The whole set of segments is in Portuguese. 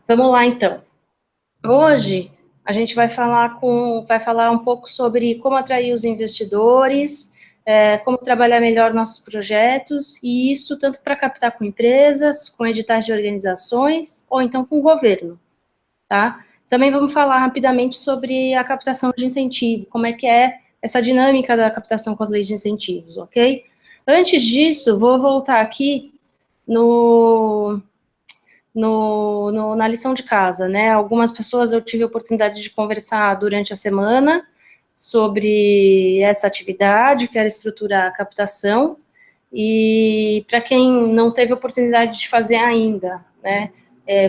Vamos lá, então. Hoje, a gente vai falar um pouco sobre como atrair os investidores, como trabalhar melhor nossos projetos, e isso tanto para captar com empresas, com editais de organizações, ou então com o governo, tá? Também vamos falar rapidamente sobre a captação de incentivo, como é que é essa dinâmica da captação com as leis de incentivos, ok? Antes disso, vou voltar aqui na lição de casa, né? Algumas pessoas eu tive a oportunidade de conversar durante a semana sobre essa atividade, que era estruturar a captação, e para quem não teve oportunidade de fazer ainda, né?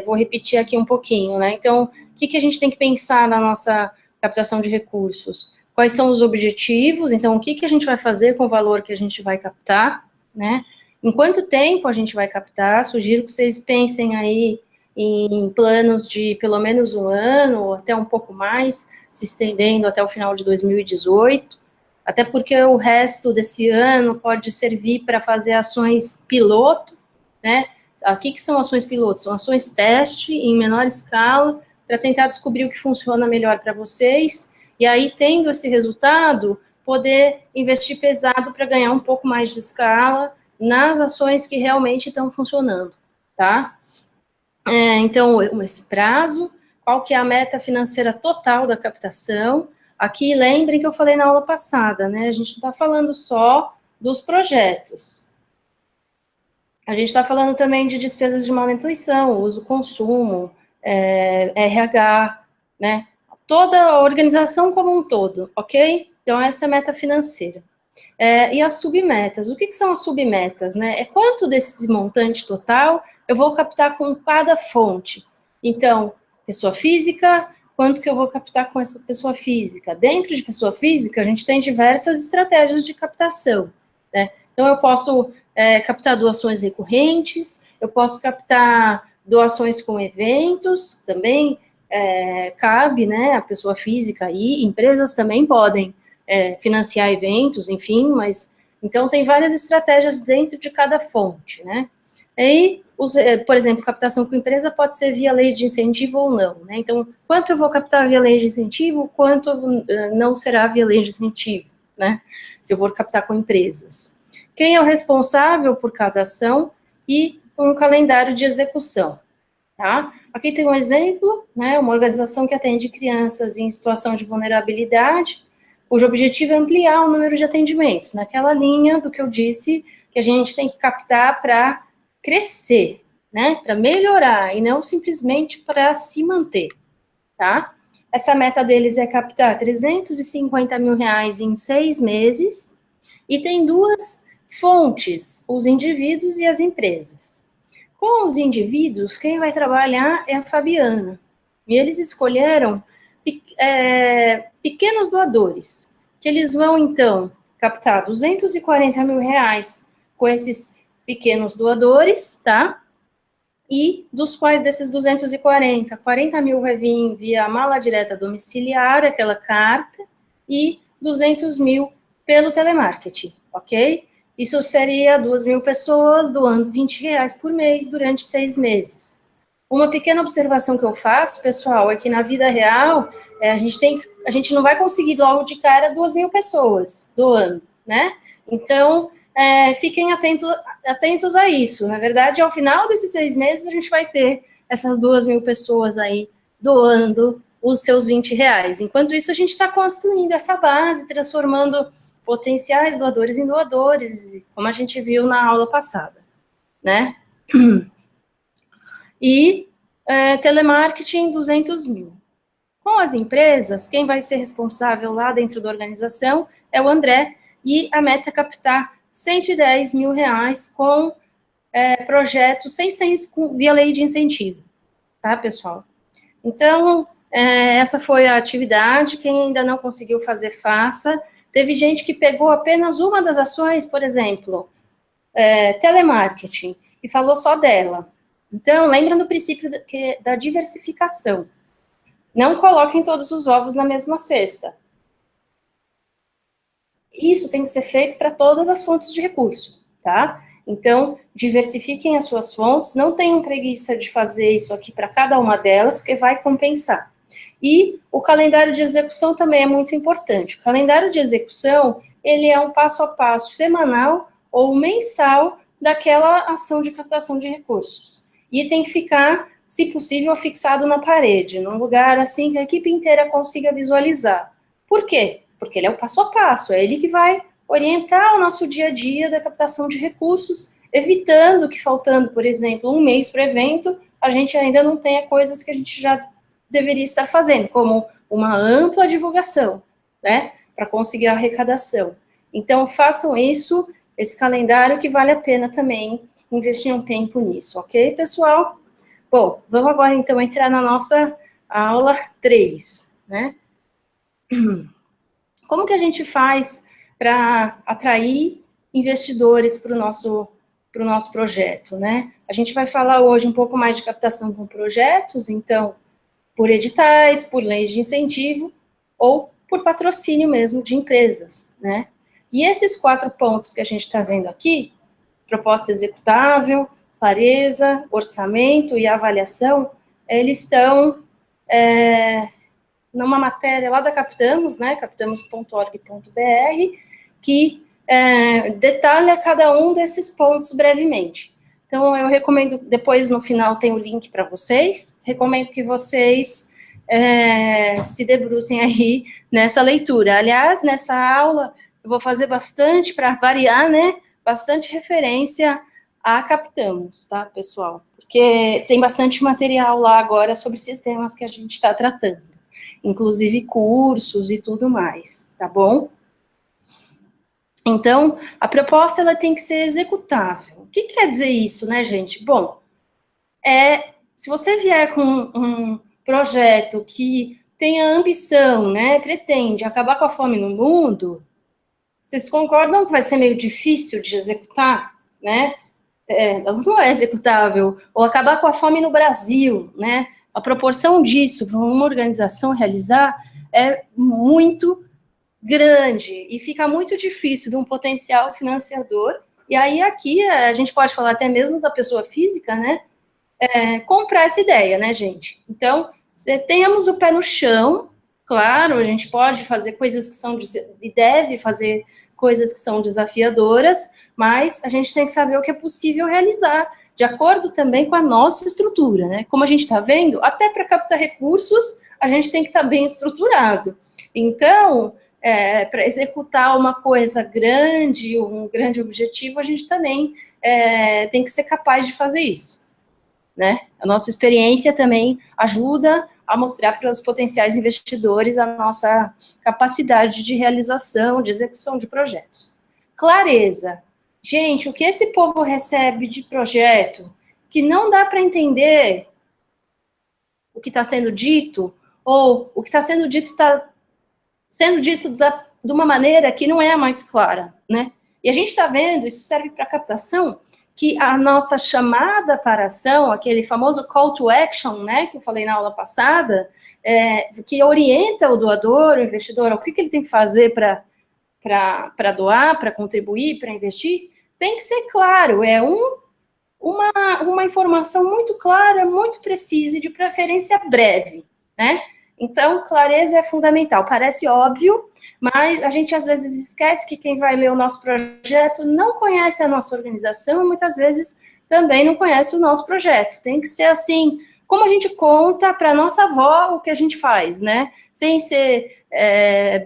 Vou repetir aqui um pouquinho, né? Então, o que a gente tem que pensar na nossa captação de recursos? Quais são os objetivos? Então, o que a gente vai fazer com o valor que a gente vai captar, né? Em quanto tempo a gente vai captar? Sugiro que vocês pensem aí em planos de pelo menos um ano, ou até um pouco mais, se estendendo até o final de 2018, até porque o resto desse ano pode servir para fazer ações piloto, né? O que são ações piloto? São ações teste em menor escala, para tentar descobrir o que funciona melhor para vocês, e aí, tendo esse resultado, poder investir pesado para ganhar um pouco mais de escala nas ações que realmente estão funcionando, tá? Então, esse prazo, qual que é a meta financeira total da captação? Aqui, lembrem que eu falei na aula passada, né? A gente não está falando só dos projetos. A gente está falando também de despesas de manutenção, uso, consumo, RH, né? Toda a organização como um todo, ok? Então, essa é a meta financeira. E as submetas. O que são as submetas, né? É quanto desse montante total eu vou captar com cada fonte. Então, pessoa física, quanto que eu vou captar com essa pessoa física? Dentro de pessoa física, a gente tem diversas estratégias de captação, né? Então, eu posso captar doações recorrentes, eu posso captar doações com eventos, também cabe, né, a pessoa física aí, empresas também podem financiar eventos, enfim, mas, então, tem várias estratégias dentro de cada fonte, né? Aí, por exemplo, captação com empresa pode ser via lei de incentivo ou não, né? Então, quanto eu vou captar via lei de incentivo, quanto não será via lei de incentivo, né? Se eu for captar com empresas. Quem é o responsável por cada ação e um calendário de execução, tá? Aqui tem um exemplo, né? Uma organização que atende crianças em situação de vulnerabilidade, cujo objetivo é ampliar o número de atendimentos, naquela linha do que eu disse, que a gente tem que captar para crescer, né, para melhorar, e não simplesmente para se manter, tá? Essa meta deles é captar 350 mil reais em 6 meses, e tem duas fontes, os indivíduos e as empresas. Com os indivíduos, quem vai trabalhar é a Fabiana, e eles escolheram pequenos doadores, que eles vão, então, captar 240 mil reais com esses pequenos doadores, tá? E dos quais desses 240, 40 mil vai vir via mala direta domiciliar, aquela carta, e 200 mil pelo telemarketing, ok? Isso seria 2.000 pessoas doando 20 reais por mês durante 6 meses. Uma pequena observação que eu faço, pessoal, é que na vida real, a gente não vai conseguir logo de cara 2.000 pessoas doando, né? Então, fiquem atentos a isso. Na verdade, ao final desses 6 meses, a gente vai ter essas 2.000 pessoas aí doando os seus 20 reais. Enquanto isso, a gente está construindo essa base, transformando potenciais doadores em doadores, como a gente viu na aula passada, né? E telemarketing, 200 mil. Com as empresas, quem vai ser responsável lá dentro da organização é o André, e a meta é captar 110 mil reais com projetos via lei de incentivo, tá, pessoal? Então, essa foi a atividade. Quem ainda não conseguiu fazer, faça. Teve gente que pegou apenas uma das ações, por exemplo, telemarketing, e falou só dela. Então, lembra no princípio da diversificação. Não coloquem todos os ovos na mesma cesta. Isso tem que ser feito para todas as fontes de recurso, tá? Então, diversifiquem as suas fontes, não tenham preguiça de fazer isso aqui para cada uma delas, porque vai compensar. E o calendário de execução também é muito importante. O calendário de execução, ele é um passo a passo semanal ou mensal daquela ação de captação de recursos. E tem que ficar, se possível, fixado na parede, num lugar assim que a equipe inteira consiga visualizar. Por quê? Porque ele é o passo a passo, é ele que vai orientar o nosso dia a dia da captação de recursos, evitando que, faltando, por exemplo, um mês para o evento, a gente ainda não tenha coisas que a gente já deveria estar fazendo, como uma ampla divulgação, né, para conseguir a arrecadação. Então, façam isso, esse calendário, que vale a pena também investir um tempo nisso, ok, pessoal? Bom, vamos agora, então, entrar na nossa aula 3, né? Como que a gente faz para atrair investidores para o nosso projeto, né? A gente vai falar hoje um pouco mais de captação com projetos, então, por editais, por leis de incentivo, ou por patrocínio mesmo de empresas, né? E esses 4 pontos que a gente está vendo aqui, proposta executável, clareza, orçamento e avaliação, eles estão numa matéria lá da Captamos, né, captamos.org.br, que detalha cada um desses pontos brevemente. Então, eu recomendo, depois no final tem o link para vocês, recomendo que vocês se debrucem aí nessa leitura. Aliás, nessa aula, eu vou fazer bastante, para variar, né, bastante referência a Captamos, tá, pessoal? Porque tem bastante material lá agora sobre sistemas que a gente está tratando, inclusive cursos e tudo mais, tá bom? Então, a proposta, ela tem que ser executável. O que quer dizer isso, né, gente? Bom, se você vier com um projeto que tem a ambição, né, pretende acabar com a fome no mundo, vocês concordam que vai ser meio difícil de executar, né? Não é executável. Ou acabar com a fome no Brasil, né? A proporção disso para uma organização realizar é muito grande e fica muito difícil de um potencial financiador. E aí aqui a gente pode falar até mesmo da pessoa física, né? Comprar essa ideia, né, gente? Então, tenhamos o pé no chão. Claro, a gente pode fazer coisas que são, e deve fazer coisas que são desafiadoras, mas a gente tem que saber o que é possível realizar, de acordo também com a nossa estrutura, né? Como a gente está vendo, até para captar recursos, a gente tem que estar bem estruturado. Então, para executar uma coisa grande, um grande objetivo, a gente também tem que ser capaz de fazer isso, né? A nossa experiência também ajuda a mostrar para os potenciais investidores a nossa capacidade de realização, de execução de projetos. Clareza. Gente, o que esse povo recebe de projeto que não dá para entender o que está sendo dito, ou o que está sendo dito de uma maneira que não é a mais clara, né? E a gente está vendo, isso serve para captação, que a nossa chamada para ação, aquele famoso call to action, né, que eu falei na aula passada, que orienta o doador, o investidor, o que ele tem que fazer para doar, para contribuir, para investir, tem que ser claro, uma informação muito clara, muito precisa e de preferência breve, né? Então, clareza é fundamental. Parece óbvio, mas a gente às vezes esquece que quem vai ler o nosso projeto não conhece a nossa organização e muitas vezes também não conhece o nosso projeto. Tem que ser assim, como a gente conta para nossa avó o que a gente faz, né? Sem ser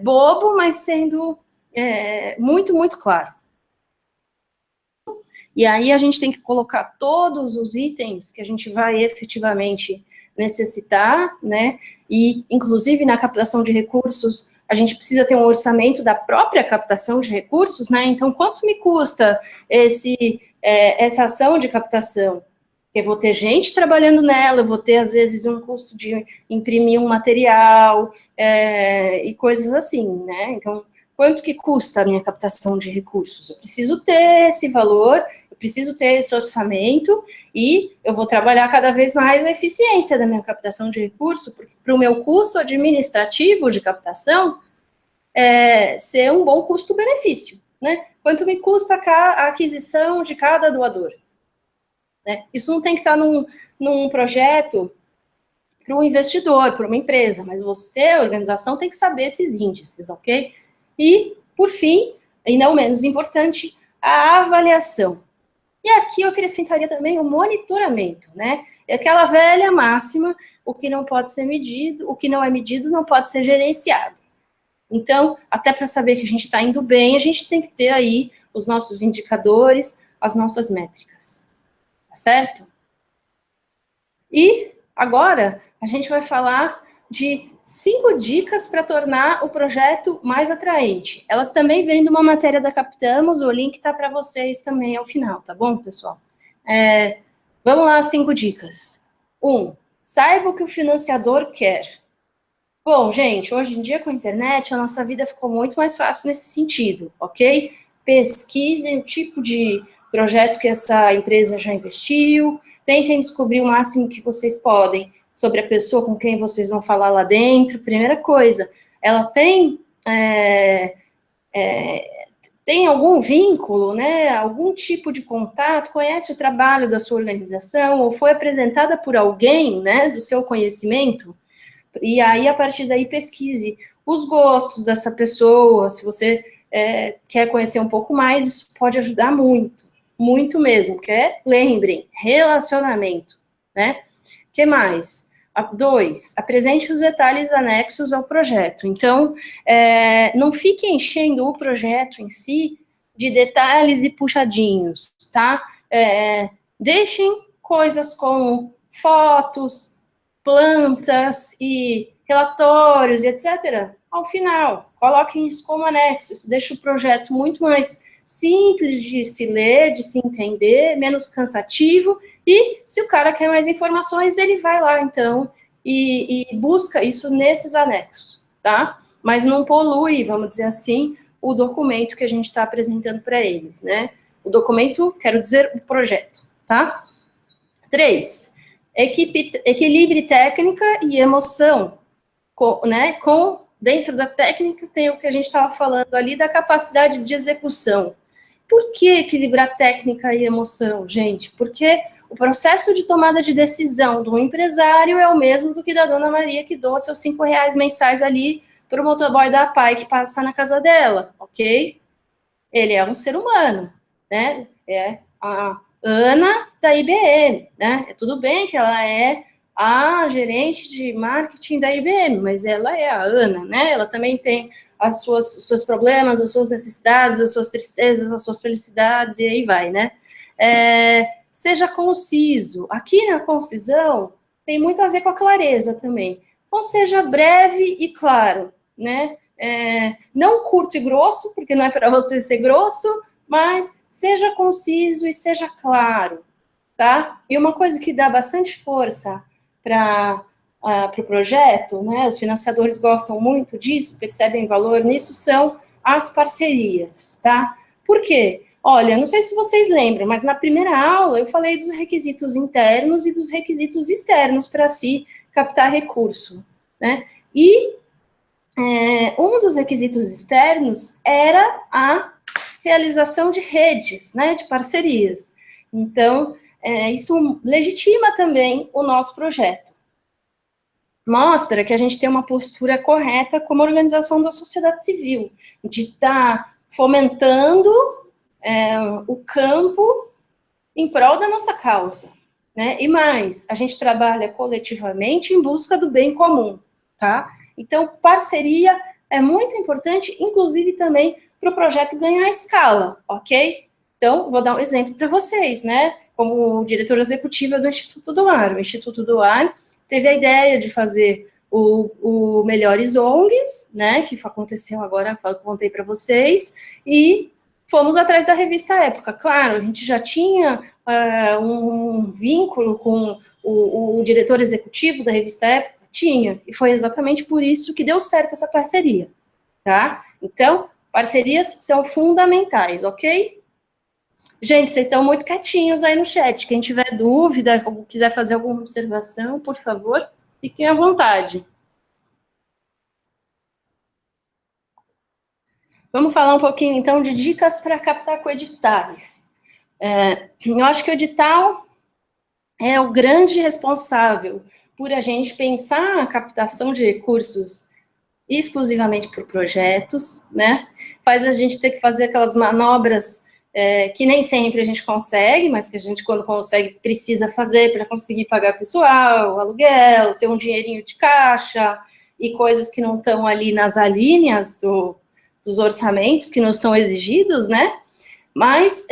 bobo, mas sendo muito, muito claro. E aí a gente tem que colocar todos os itens que a gente vai efetivamente necessitar, né? E, inclusive, na captação de recursos, a gente precisa ter um orçamento da própria captação de recursos, né? Então, quanto me custa essa ação de captação? Eu vou ter gente trabalhando nela, eu vou ter, às vezes, um custo de imprimir um material e coisas assim, né? Então, quanto que custa a minha captação de recursos? Eu preciso ter esse valor, eu preciso ter esse orçamento e eu vou trabalhar cada vez mais a eficiência da minha captação de recursos, porque para o meu custo administrativo de captação ser um bom custo-benefício, né? quanto me custa a aquisição de cada doador. Né? Isso não tem que estar num projeto para um investidor, para uma empresa, mas você, a organização, tem que saber esses índices, ok? E, por fim, e não menos importante, a avaliação. E aqui eu acrescentaria também o monitoramento, né? É aquela velha máxima, o que não pode ser medido, o que não é medido não pode ser gerenciado. Então, até para saber que a gente está indo bem, a gente tem que ter aí os nossos indicadores, as nossas métricas, tá certo? E agora a gente vai falar de 5 dicas para tornar o projeto mais atraente. Elas também vêm de uma matéria da Captamos, o link está para vocês também ao final, tá bom, pessoal? Vamos lá, 5 dicas. 1. Saiba o que o financiador quer. Bom, gente, hoje em dia com a internet, a nossa vida ficou muito mais fácil nesse sentido, ok? Pesquisem o tipo de projeto que essa empresa já investiu, tentem descobrir o máximo que vocês podem sobre a pessoa com quem vocês vão falar lá dentro. Primeira coisa, ela tem algum vínculo, né, algum tipo de contato, conhece o trabalho da sua organização, ou foi apresentada por alguém, né, do seu conhecimento? E aí, a partir daí, pesquise os gostos dessa pessoa, se você quer conhecer um pouco mais, isso pode ajudar muito, muito mesmo, porque lembrem, relacionamento, né? O que mais? 2, apresente os detalhes anexos ao projeto. Então, não fique enchendo o projeto em si de detalhes e puxadinhos, tá? Deixem coisas como fotos, plantas e relatórios, etc., ao final. Coloquem isso como anexo. Isso deixa o projeto muito mais simples de se ler, de se entender, menos cansativo. E se o cara quer mais informações, ele vai lá, então, e busca isso nesses anexos, tá? Mas não polui, vamos dizer assim, o documento que a gente está apresentando para eles, né? O documento, quero dizer, o projeto, tá? 3, equilibre técnica e emoção, né? Dentro da técnica tem o que a gente estava falando ali da capacidade de execução. Por que equilibrar técnica e emoção, gente? Porque o processo de tomada de decisão do empresário é o mesmo do que da dona Maria que doa seus R$ 5 mensais ali para o motoboy da PAI que passa na casa dela, ok? Ele é um ser humano, né? É a Ana da IBM, né? Tudo bem que ela é a gerente de marketing da IBM, mas ela é a Ana, né? Ela também tem os seus problemas, as suas necessidades, as suas tristezas, as suas felicidades, e aí vai, né? Seja conciso. Aqui na concisão tem muito a ver com a clareza também. Então, seja breve e claro, né? Não curto e grosso, porque não é para você ser grosso, mas seja conciso e seja claro, tá? E uma coisa que dá bastante força para o projeto, né? Os financiadores gostam muito disso, percebem valor nisso, são as parcerias, tá? Por quê? Olha, não sei se vocês lembram, mas na primeira aula eu falei dos requisitos internos e dos requisitos externos para se captar recurso, né? E um dos requisitos externos era a realização de redes, né, de parcerias. Então, isso legitima também o nosso projeto. Mostra que a gente tem uma postura correta como organização da sociedade civil, de estar fomentando o campo em prol da nossa causa, né? E mais, a gente trabalha coletivamente em busca do bem comum, tá? Então, parceria é muito importante, inclusive também para o projeto ganhar escala, ok? Então, vou dar um exemplo para vocês, né? Como diretora executiva do Instituto do Ar. O Instituto do Ar teve a ideia de fazer o Melhores ONGs, né? Que aconteceu agora, contei para vocês, e fomos atrás da revista Época. Claro, a gente já tinha um vínculo com o diretor executivo da revista Época? Tinha, e foi exatamente por isso que deu certo essa parceria, tá? Então, parcerias são fundamentais, ok? Gente, vocês estão muito quietinhos aí no chat. Quem tiver dúvida, ou quiser fazer alguma observação, por favor, fiquem à vontade. Vamos falar um pouquinho, então, de dicas para captar com editais. Eu acho que o edital é o grande responsável por a gente pensar a captação de recursos exclusivamente por projetos, né? Faz a gente ter que fazer aquelas manobras que nem sempre a gente consegue, mas que a gente, quando consegue, precisa fazer para conseguir pagar pessoal, aluguel, ter um dinheirinho de caixa e coisas que não estão ali nas alíneas dos orçamentos, que não são exigidos, né? Mas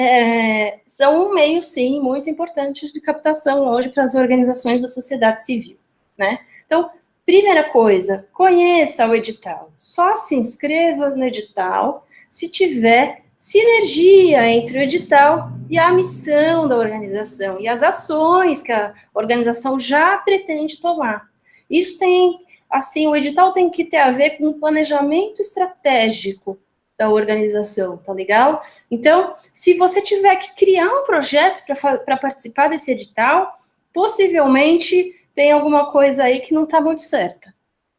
são um meio, sim, muito importante de captação hoje para as organizações da sociedade civil, né? Então, primeira coisa, conheça o edital. Só se inscreva no edital se tiver sinergia entre o edital e a missão da organização e as ações que a organização já pretende tomar. Isso tem, assim, o edital tem que ter a ver com o planejamento estratégico da organização, tá legal? Então, se você tiver que criar um projeto para participar desse edital, possivelmente tem alguma coisa aí que não está muito certa,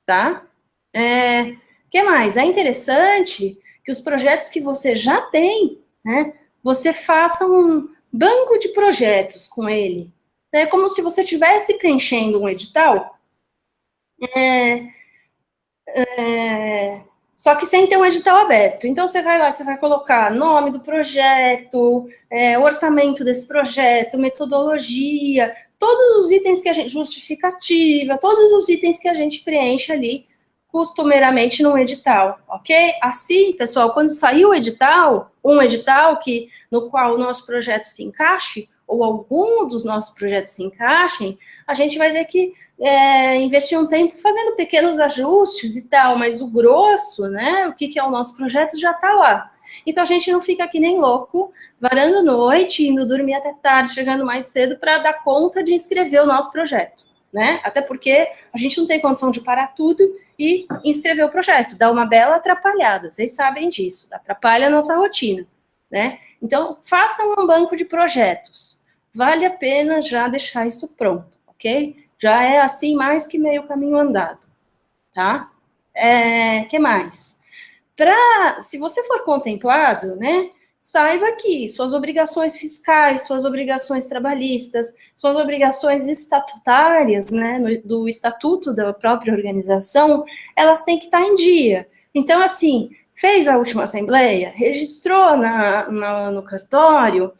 tá? Que mais? É interessante que os projetos que você já tem, né, você faça um banco de projetos com ele. É como se você estivesse preenchendo um edital, só que sem ter um edital aberto. Então, você vai lá, você vai colocar nome do projeto, orçamento desse projeto, metodologia, todos os itens que a gente, justificativa, todos os itens que a gente preenche ali, costumeiramente num edital, ok? Assim, pessoal, quando sair o edital, um edital no qual o nosso projeto se encaixe, ou algum dos nossos projetos se encaixem, a gente vai ver que investir um tempo fazendo pequenos ajustes e tal, mas o grosso, né, o que é o nosso projeto já está lá. Então, a gente não fica aqui nem louco, varando noite, indo dormir até tarde, chegando mais cedo para dar conta de inscrever o nosso projeto, né? Até porque a gente não tem condição de parar tudo e inscrever o projeto, dá uma bela atrapalhada, vocês sabem disso, atrapalha a nossa rotina, né? Então, façam um banco de projetos, vale a pena já deixar isso pronto, ok? Já é assim mais que meio caminho andado, tá? Que mais? Se você for contemplado, né, saiba que suas obrigações fiscais, suas obrigações trabalhistas, suas obrigações estatutárias, né, do estatuto da própria organização, elas têm que estar em dia. Então, assim, fez a última assembleia, registrou no cartório,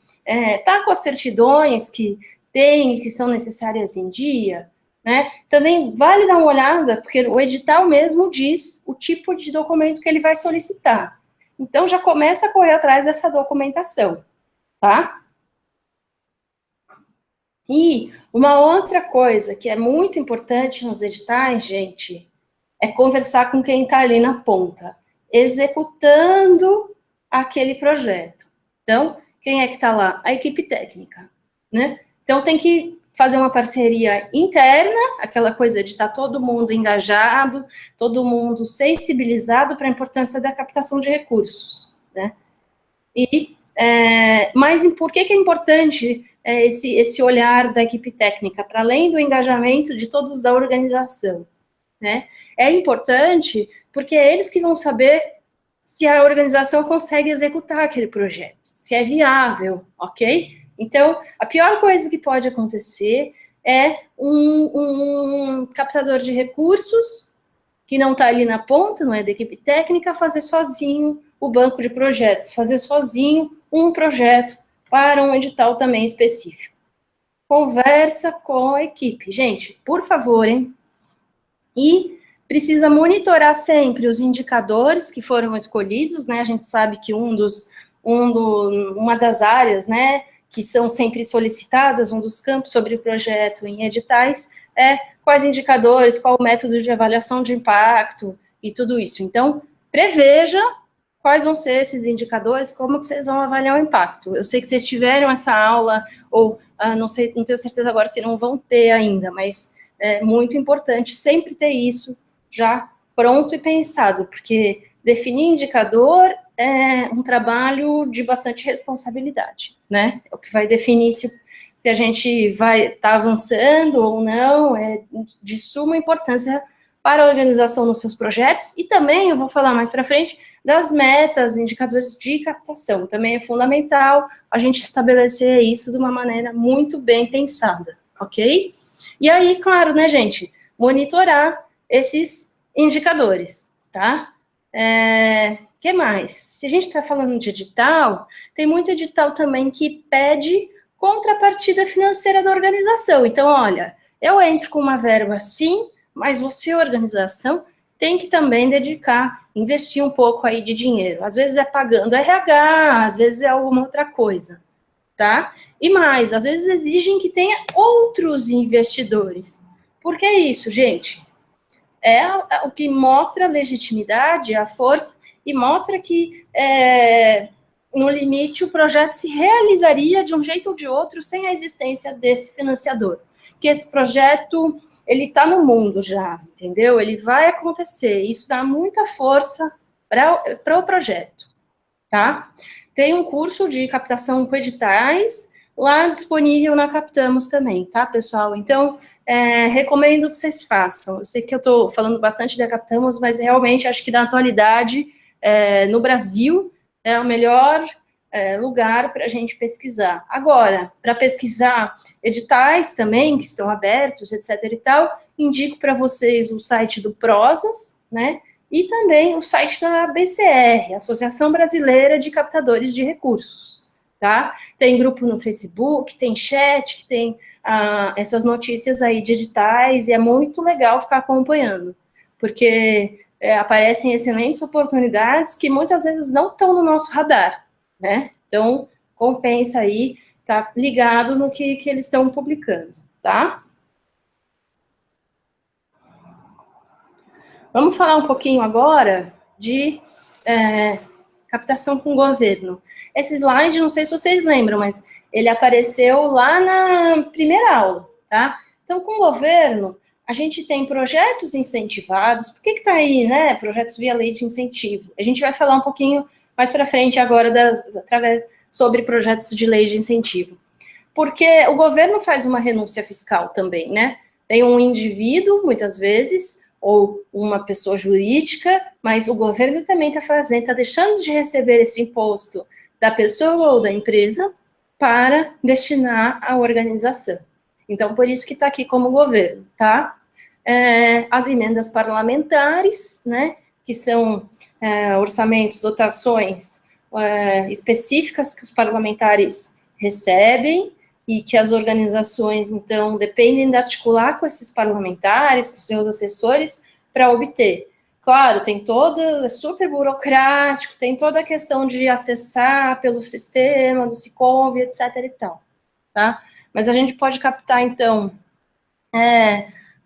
tá com as certidões que tem, que são necessárias em dia, né? Também vale dar uma olhada, porque o edital mesmo diz o tipo de documento que ele vai solicitar. Então, já começa a correr atrás dessa documentação, tá? E uma outra coisa que é muito importante nos editais, gente, é conversar com quem está ali na ponta, executando aquele projeto. Então, quem é que está lá? A equipe técnica, né? Então, tem que fazer uma parceria interna, aquela coisa de estar todo mundo engajado, todo mundo sensibilizado para a importância da captação de recursos, né? Mas por que é importante esse olhar da equipe técnica, para além do engajamento de todos da organização, né? É importante porque é eles que vão saber se a organização consegue executar aquele projeto, se é viável, ok? Então, a pior coisa que pode acontecer é um captador de recursos que não está ali na ponta, não é da equipe técnica, fazer sozinho o banco de projetos, fazer sozinho um projeto para um edital também específico. Conversa com a equipe. Gente, por favor, hein? E precisa monitorar sempre os indicadores que foram escolhidos, né? A gente sabe que uma das áreas, né, que são sempre solicitadas, um dos campos sobre o projeto em editais, é quais indicadores, qual o método de avaliação de impacto e tudo isso. Então, preveja quais vão ser esses indicadores, como que vocês vão avaliar o impacto. Eu sei que vocês tiveram essa aula, ou não sei, não tenho certeza agora se não vão ter ainda, mas é muito importante sempre ter isso já pronto e pensado, porque definir indicador é um trabalho de bastante responsabilidade, né? É o que vai definir se a gente vai estar avançando ou não, é de suma importância para a organização nos seus projetos, e também, eu vou falar mais para frente, das metas, indicadores de captação. Também é fundamental a gente estabelecer isso de uma maneira muito bem pensada, ok? E aí, claro, né, gente, monitorar esses indicadores, tá? Que mais? Se a gente está falando de edital, tem muito edital também que pede contrapartida financeira da organização. Então, olha, eu entro com uma verba sim, mas você, organização, tem que também dedicar, investir um pouco aí de dinheiro. Às vezes é pagando RH, às vezes é alguma outra coisa, tá? E mais, às vezes exigem que tenha outros investidores. Por que isso, gente? É o que mostra a legitimidade, a força, e mostra que, no limite, o projeto se realizaria de um jeito ou de outro sem a existência desse financiador. Que esse projeto, ele está no mundo já, entendeu? Ele vai acontecer, isso dá muita força para o projeto, tá? Tem um curso de captação com editais, lá disponível na Captamos também, tá, pessoal? Então, recomendo que vocês façam. Eu sei que eu estou falando bastante da Captamos, mas realmente acho que na atualidade, no Brasil, é o melhor lugar para a gente pesquisar. Agora, para pesquisar editais também, que estão abertos, etc. e tal, indico para vocês o site do Prozas, né? E também o site da BCR, Associação Brasileira de Captadores de Recursos, tá? Tem grupo no Facebook, tem chat, que tem essas notícias aí digitais, e é muito legal ficar acompanhando, porque aparecem excelentes oportunidades que muitas vezes não estão no nosso radar, né? Então, compensa aí, tá ligado no que eles estão publicando, tá? Vamos falar um pouquinho agora de captação com o governo. Esse slide, não sei se vocês lembram, mas ele apareceu lá na primeira aula, tá? Então, com o governo, a gente tem projetos incentivados. Por que está aí, né? Projetos via lei de incentivo. A gente vai falar um pouquinho mais para frente agora sobre projetos de lei de incentivo. Porque o governo faz uma renúncia fiscal também, né? Tem um indivíduo, muitas vezes, ou uma pessoa jurídica, mas o governo também está deixando de receber esse imposto da pessoa ou da empresa para destinar à organização. Então, por isso que está aqui como governo, tá? As emendas parlamentares, né, que são orçamentos, dotações específicas que os parlamentares recebem, e que as organizações, então, dependem de articular com esses parlamentares, com seus assessores, para obter. Claro, é super burocrático, tem toda a questão de acessar pelo sistema, do Siconv, etc. e tal, tá? Mas a gente pode captar, então,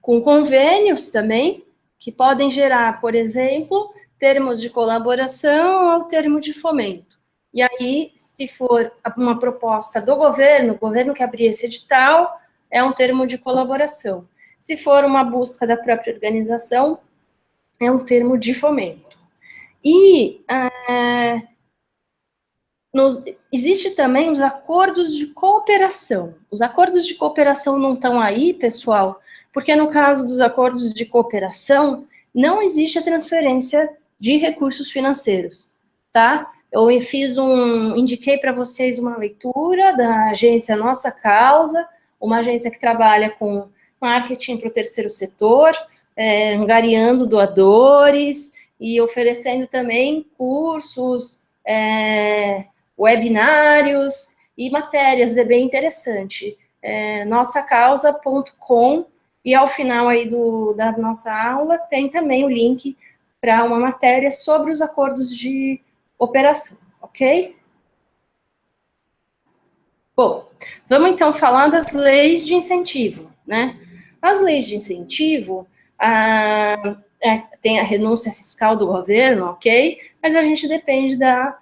com convênios também, que podem gerar, por exemplo, termos de colaboração ou termo de fomento. E aí, se for uma proposta do governo, o governo que abrir esse edital, é um termo de colaboração. Se for uma busca da própria organização, é um termo de fomento. E existe também os acordos de cooperação. Os acordos de cooperação não estão aí, pessoal, porque no caso dos acordos de cooperação, não existe a transferência de recursos financeiros, tá? Eu indiquei para vocês uma leitura da agência Nossa Causa, uma agência que trabalha com marketing para o terceiro setor, angariando doadores e oferecendo também cursos, webinários e matérias, é bem interessante. Nossacausa.com, e ao final aí da nossa aula tem também o link para uma matéria sobre os acordos de operação, ok? Bom, vamos então falar das leis de incentivo, né? As leis de incentivo, tem a renúncia fiscal do governo, ok? Mas a gente depende da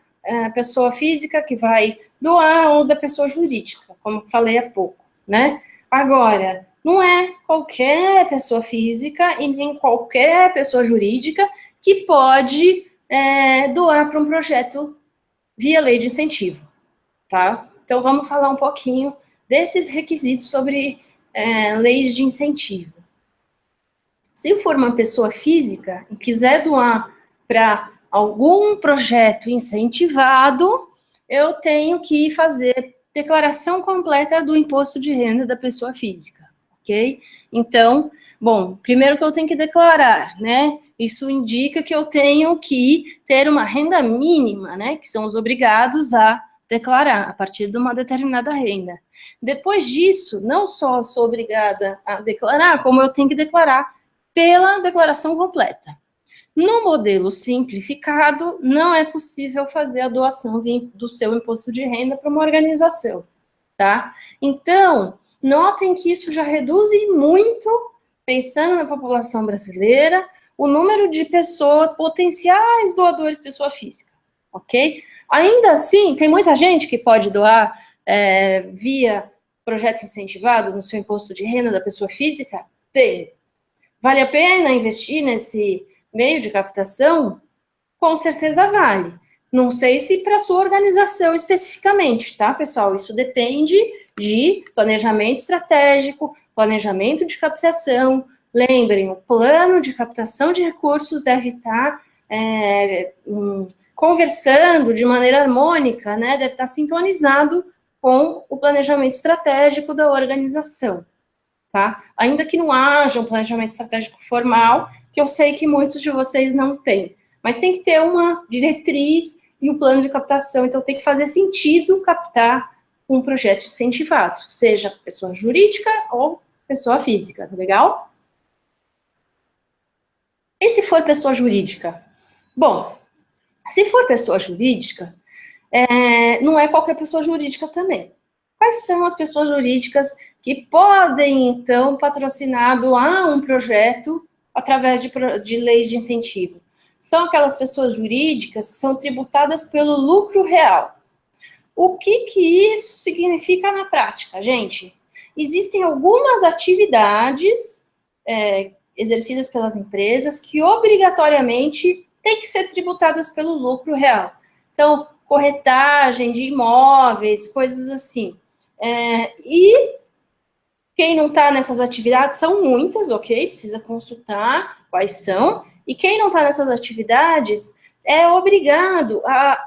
pessoa física que vai doar ou da pessoa jurídica, como falei há pouco, né? Agora, não é qualquer pessoa física e nem qualquer pessoa jurídica que pode doar para um projeto via lei de incentivo, tá? Então, vamos falar um pouquinho desses requisitos sobre leis de incentivo. Se for uma pessoa física e quiser doar para algum projeto incentivado, eu tenho que fazer declaração completa do imposto de renda da pessoa física, ok? Então, bom, primeiro que eu tenho que declarar, né? Isso indica que eu tenho que ter uma renda mínima, né? Que são os obrigados a declarar a partir de uma determinada renda. Depois disso, não só sou obrigada a declarar, como eu tenho que declarar pela declaração completa. No modelo simplificado, não é possível fazer a doação do seu imposto de renda para uma organização, tá? Então, notem que isso já reduz muito, pensando na população brasileira, o número de pessoas potenciais doadores pessoa física, ok? Ainda assim, tem muita gente que pode doar via projeto incentivado no seu imposto de renda da pessoa física? Tem. Vale a pena investir nesse meio de captação? Com certeza vale. Não sei se para sua organização especificamente, tá, pessoal? Isso depende de planejamento estratégico, planejamento de captação. Lembrem, o plano de captação de recursos deve estar conversando de maneira harmônica, né? Deve estar sintonizado com o planejamento estratégico da organização. Tá? Ainda que não haja um planejamento estratégico formal, que eu sei que muitos de vocês não têm, mas tem que ter uma diretriz e um plano de captação, então tem que fazer sentido captar um projeto incentivado, seja pessoa jurídica ou pessoa física, tá legal? E se for pessoa jurídica? Bom, se for pessoa jurídica, não é qualquer pessoa jurídica também. Quais são as pessoas jurídicas que podem, então, patrocinar, doar um projeto através de leis de incentivo? São aquelas pessoas jurídicas que são tributadas pelo lucro real. O que isso significa na prática, gente? Existem algumas atividades exercidas pelas empresas que obrigatoriamente têm que ser tributadas pelo lucro real. Então, corretagem de imóveis, coisas assim. E quem não está nessas atividades, são muitas, ok? Precisa consultar quais são. E quem não está nessas atividades é obrigado a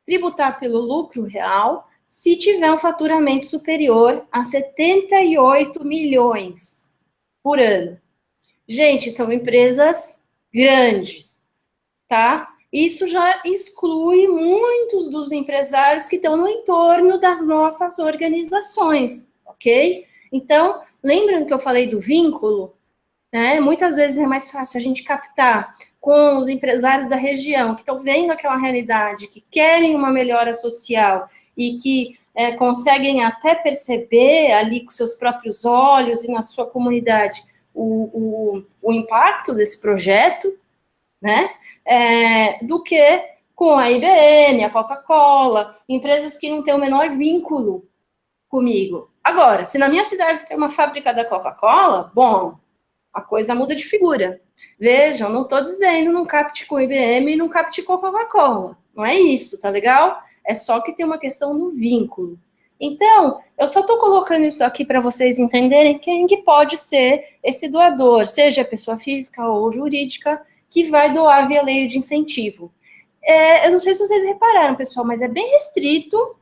tributar pelo lucro real se tiver um faturamento superior a 78 milhões por ano. Gente, são empresas grandes, tá? Isso já exclui muitos dos empresários que estão no entorno das nossas organizações, ok? Então, lembrando que eu falei do vínculo, né? Muitas vezes é mais fácil a gente captar com os empresários da região que estão vendo aquela realidade, que querem uma melhora social e que conseguem até perceber ali com seus próprios olhos e na sua comunidade o impacto desse projeto, né? Do que com a IBM, a Coca-Cola, empresas que não têm o menor vínculo comigo. Agora, se na minha cidade tem uma fábrica da Coca-Cola, bom, a coisa muda de figura. Vejam, não estou dizendo não capte com IBM e não capte com Coca-Cola. Não é isso, tá legal? É só que tem uma questão no vínculo. Então, eu só estou colocando isso aqui para vocês entenderem quem que pode ser esse doador, seja pessoa física ou jurídica, que vai doar via lei de incentivo. Eu não sei se vocês repararam, pessoal, mas é bem restrito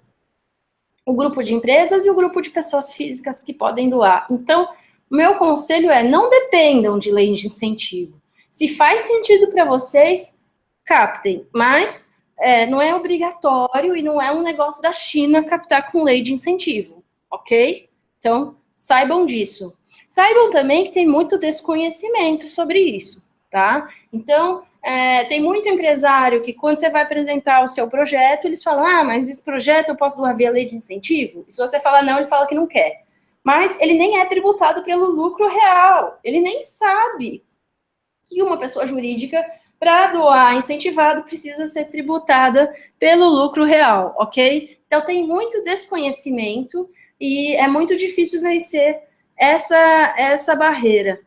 o grupo de empresas e o grupo de pessoas físicas que podem doar. Então, o meu conselho é, não dependam de lei de incentivo. Se faz sentido para vocês, captem, mas não é obrigatório e não é um negócio da China captar com lei de incentivo, ok? Então, saibam disso. Saibam também que tem muito desconhecimento sobre isso, tá? Então, tem muito empresário que quando você vai apresentar o seu projeto, eles falam, mas esse projeto eu posso doar via lei de incentivo? E se você falar não, ele fala que não quer. Mas ele nem é tributado pelo lucro real. Ele nem sabe que uma pessoa jurídica, para doar incentivado, precisa ser tributada pelo lucro real, ok? Então, tem muito desconhecimento e é muito difícil vencer essa barreira,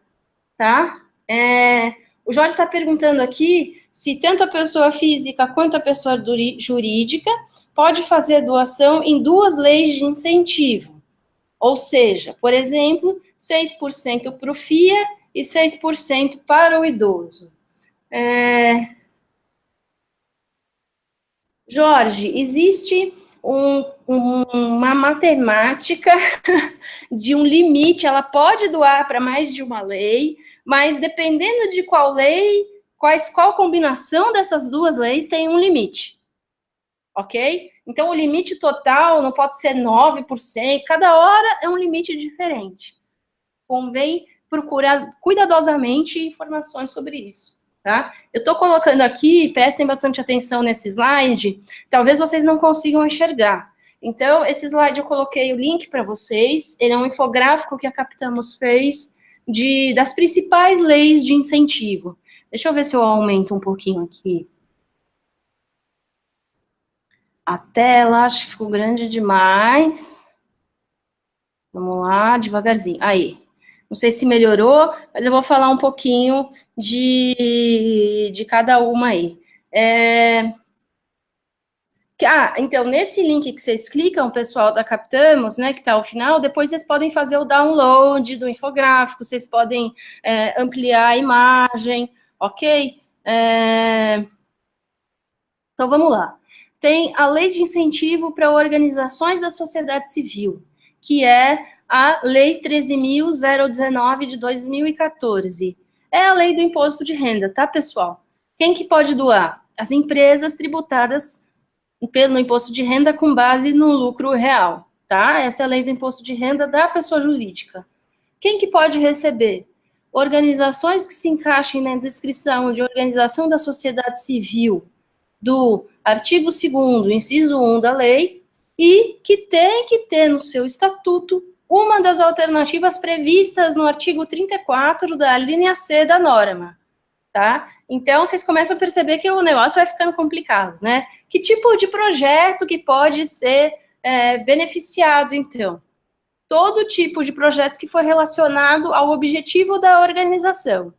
tá? O Jorge está perguntando aqui se tanto a pessoa física quanto a pessoa jurídica pode fazer doação em duas leis de incentivo. Ou seja, por exemplo, 6% para o FIA e 6% para o idoso. Jorge, existe uma matemática de um limite, ela pode doar para mais de uma lei, mas dependendo de qual lei, qual combinação dessas duas leis tem um limite, ok? Então, o limite total não pode ser 9%, cada hora é um limite diferente. Convém procurar cuidadosamente informações sobre isso. Tá? Eu estou colocando aqui, prestem bastante atenção nesse slide, talvez vocês não consigam enxergar. Então, esse slide eu coloquei o link para vocês, ele é um infográfico que a Captamos fez das principais leis de incentivo. Deixa eu ver se eu aumento um pouquinho aqui. A tela, acho que ficou grande demais. Vamos lá, devagarzinho. Aí. Não sei se melhorou, mas eu vou falar um pouquinho de cada uma aí. Então, nesse link que vocês clicam, pessoal da Captamos, né, que está ao final, depois vocês podem fazer o download do infográfico, vocês podem ampliar a imagem, ok? Então, vamos lá. Tem a Lei de Incentivo para Organizações da Sociedade Civil, que é a Lei 13.019 de 2014. É a lei do imposto de renda, tá, pessoal? Quem que pode doar? As empresas tributadas pelo imposto de renda com base no lucro real, tá? Essa é a lei do imposto de renda da pessoa jurídica. Quem que pode receber? Organizações que se encaixem na descrição de organização da sociedade civil do artigo 2º, inciso 1 da lei, e que tem que ter no seu estatuto uma das alternativas previstas no artigo 34 da linha C da norma, tá? Então, vocês começam a perceber que o negócio vai ficando complicado, né? Que tipo de projeto que pode ser beneficiado, então? Todo tipo de projeto que for relacionado ao objetivo da organização,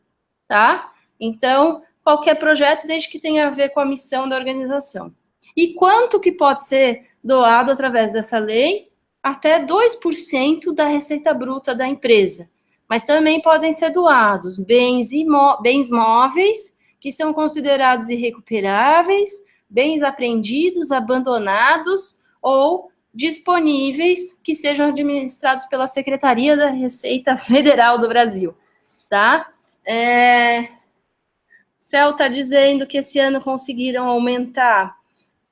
tá? Então, qualquer projeto, desde que tenha a ver com a missão da organização. E quanto que pode ser doado através dessa lei? Até 2% da receita bruta da empresa. Mas também podem ser doados bens móveis, que são considerados irrecuperáveis, bens apreendidos, abandonados ou disponíveis, que sejam administrados pela Secretaria da Receita Federal do Brasil, tá? Cel está dizendo que esse ano conseguiram aumentar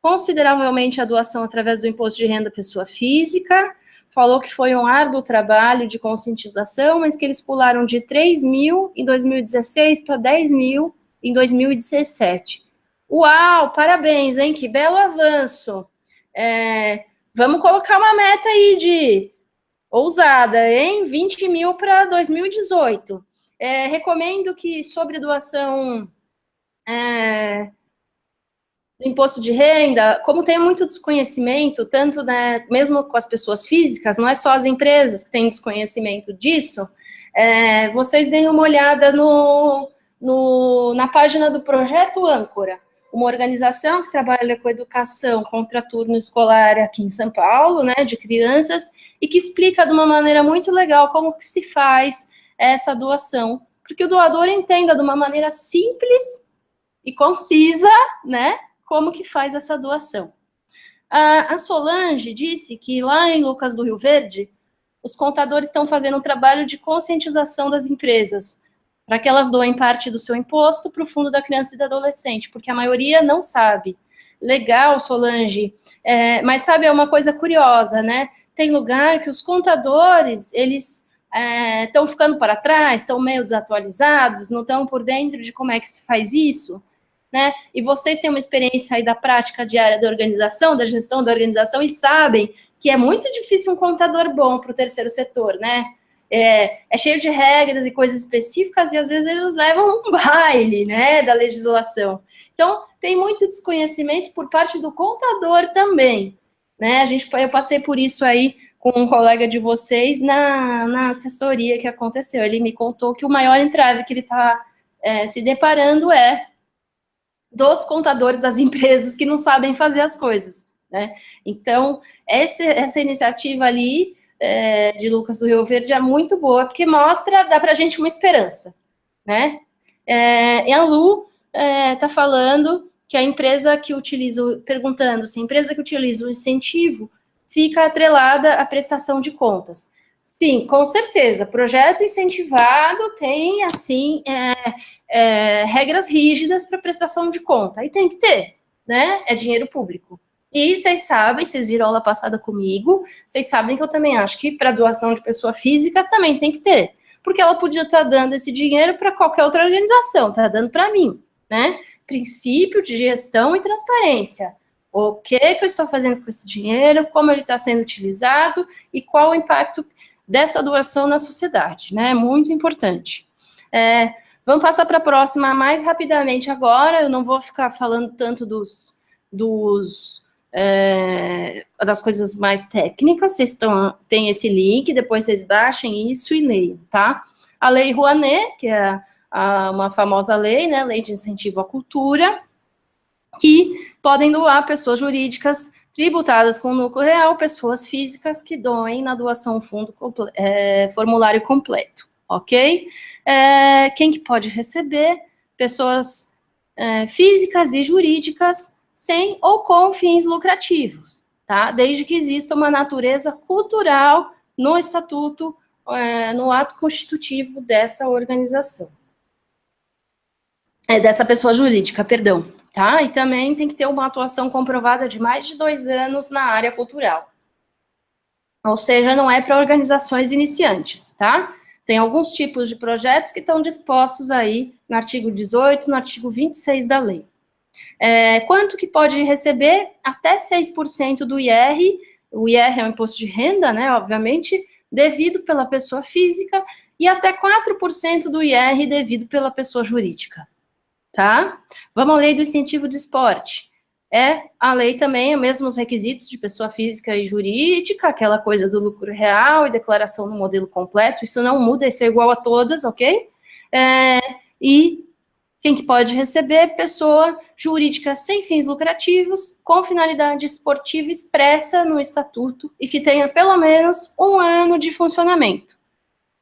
consideravelmente a doação através do imposto de renda pessoa física, falou que foi um árduo trabalho de conscientização, mas que eles pularam de 3 mil em 2016 para 10 mil em 2017. Uau, parabéns, hein? Que belo avanço. Vamos colocar uma meta aí de ousada, hein? 20 mil para 2018. Recomendo que sobre doação do imposto de renda, como tem muito desconhecimento, tanto, né, mesmo com as pessoas físicas, não é só as empresas que têm desconhecimento disso, vocês deem uma olhada na página do Projeto Âncora, uma organização que trabalha com educação contra turno escolar aqui em São Paulo, né, de crianças, e que explica de uma maneira muito legal como que se faz essa doação, porque o doador entenda de uma maneira simples e concisa, né, como que faz essa doação. A Solange disse que lá em Lucas do Rio Verde, os contadores estão fazendo um trabalho de conscientização das empresas, para que elas doem parte do seu imposto para o Fundo da Criança e do Adolescente, porque a maioria não sabe. Legal, Solange, mas sabe, é uma coisa curiosa, né? Tem lugar que os contadores, eles estão ficando para trás, estão meio desatualizados, não estão por dentro de como é que se faz isso, né? E vocês têm uma experiência aí da prática diária da organização, da gestão da organização, e sabem que é muito difícil um contador bom para o terceiro setor, né? É cheio de regras e coisas específicas, e às vezes eles levam um baile, né, da legislação. Então, tem muito desconhecimento por parte do contador também, né? Eu passei por isso aí com um colega de vocês na assessoria que aconteceu. Ele me contou que o maior entrave que ele está se deparando dos contadores das empresas que não sabem fazer as coisas, né? Então, essa iniciativa ali de Lucas do Rio Verde é muito boa, porque mostra, dá para a gente uma esperança, né? E a Lu está falando que a empresa que utiliza, perguntando se a empresa que utiliza o incentivo fica atrelada à prestação de contas. Sim, com certeza. Projeto incentivado tem, assim, regras rígidas para prestação de conta. E tem que ter, né? É dinheiro público. E vocês sabem, vocês viram aula passada comigo, vocês sabem que eu também acho que para doação de pessoa física também tem que ter. Porque ela podia estar dando esse dinheiro para qualquer outra organização, está dando para mim, né? Princípio de gestão e transparência. O que eu estou fazendo com esse dinheiro, como ele está sendo utilizado e qual o impacto dessa doação na sociedade, né? Muito importante. Vamos passar para a próxima mais rapidamente agora. Eu não vou ficar falando tanto das coisas mais técnicas. Vocês tem esse link, depois vocês baixem isso e leiam, tá? A Lei Rouanet, que é uma famosa lei, né? Lei de Incentivo à Cultura, que podem doar pessoas jurídicas tributadas com lucro real, pessoas físicas que doem na doação formulário completo, ok? Quem que pode receber? Pessoas físicas e jurídicas sem ou com fins lucrativos, tá? Desde que exista uma natureza cultural no estatuto, no ato constitutivo dessa organização. Dessa pessoa jurídica, perdão. Tá? E também tem que ter uma atuação comprovada de mais de 2 anos na área cultural. Ou seja, não é para organizações iniciantes, tá? Tem alguns tipos de projetos que estão dispostos aí no artigo 18, no artigo 26 da lei. Quanto que pode receber? Até 6% do IR, o IR é um imposto de renda, né, obviamente, devido pela pessoa física, e até 4% do IR devido pela pessoa jurídica. Tá? Vamos à lei do incentivo de esporte. A lei também, mesmos requisitos de pessoa física e jurídica, aquela coisa do lucro real e declaração no modelo completo, isso não muda, isso é igual a todas, ok? E quem que pode receber? Pessoa jurídica sem fins lucrativos, com finalidade esportiva expressa no estatuto e que tenha pelo menos 1 ano de funcionamento,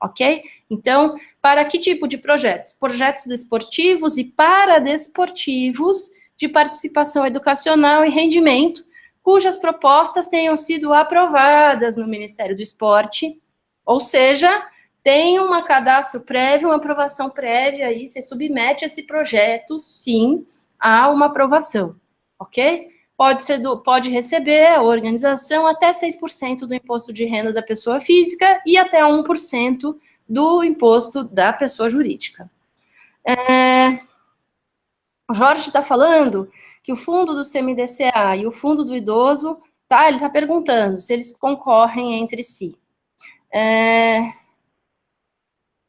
ok? Então, para que tipo de projetos? Projetos desportivos e paradesportivos de participação educacional e rendimento, cujas propostas tenham sido aprovadas no Ministério do Esporte, ou seja, tem um cadastro prévio, uma aprovação prévia, aí você submete esse projeto, sim, a uma aprovação, ok? Pode receber a organização até 6% do imposto de renda da pessoa física e até 1% do imposto da pessoa jurídica. O Jorge está falando que o fundo do CMDCA e o fundo do idoso, tá? Ele está perguntando se eles concorrem entre si.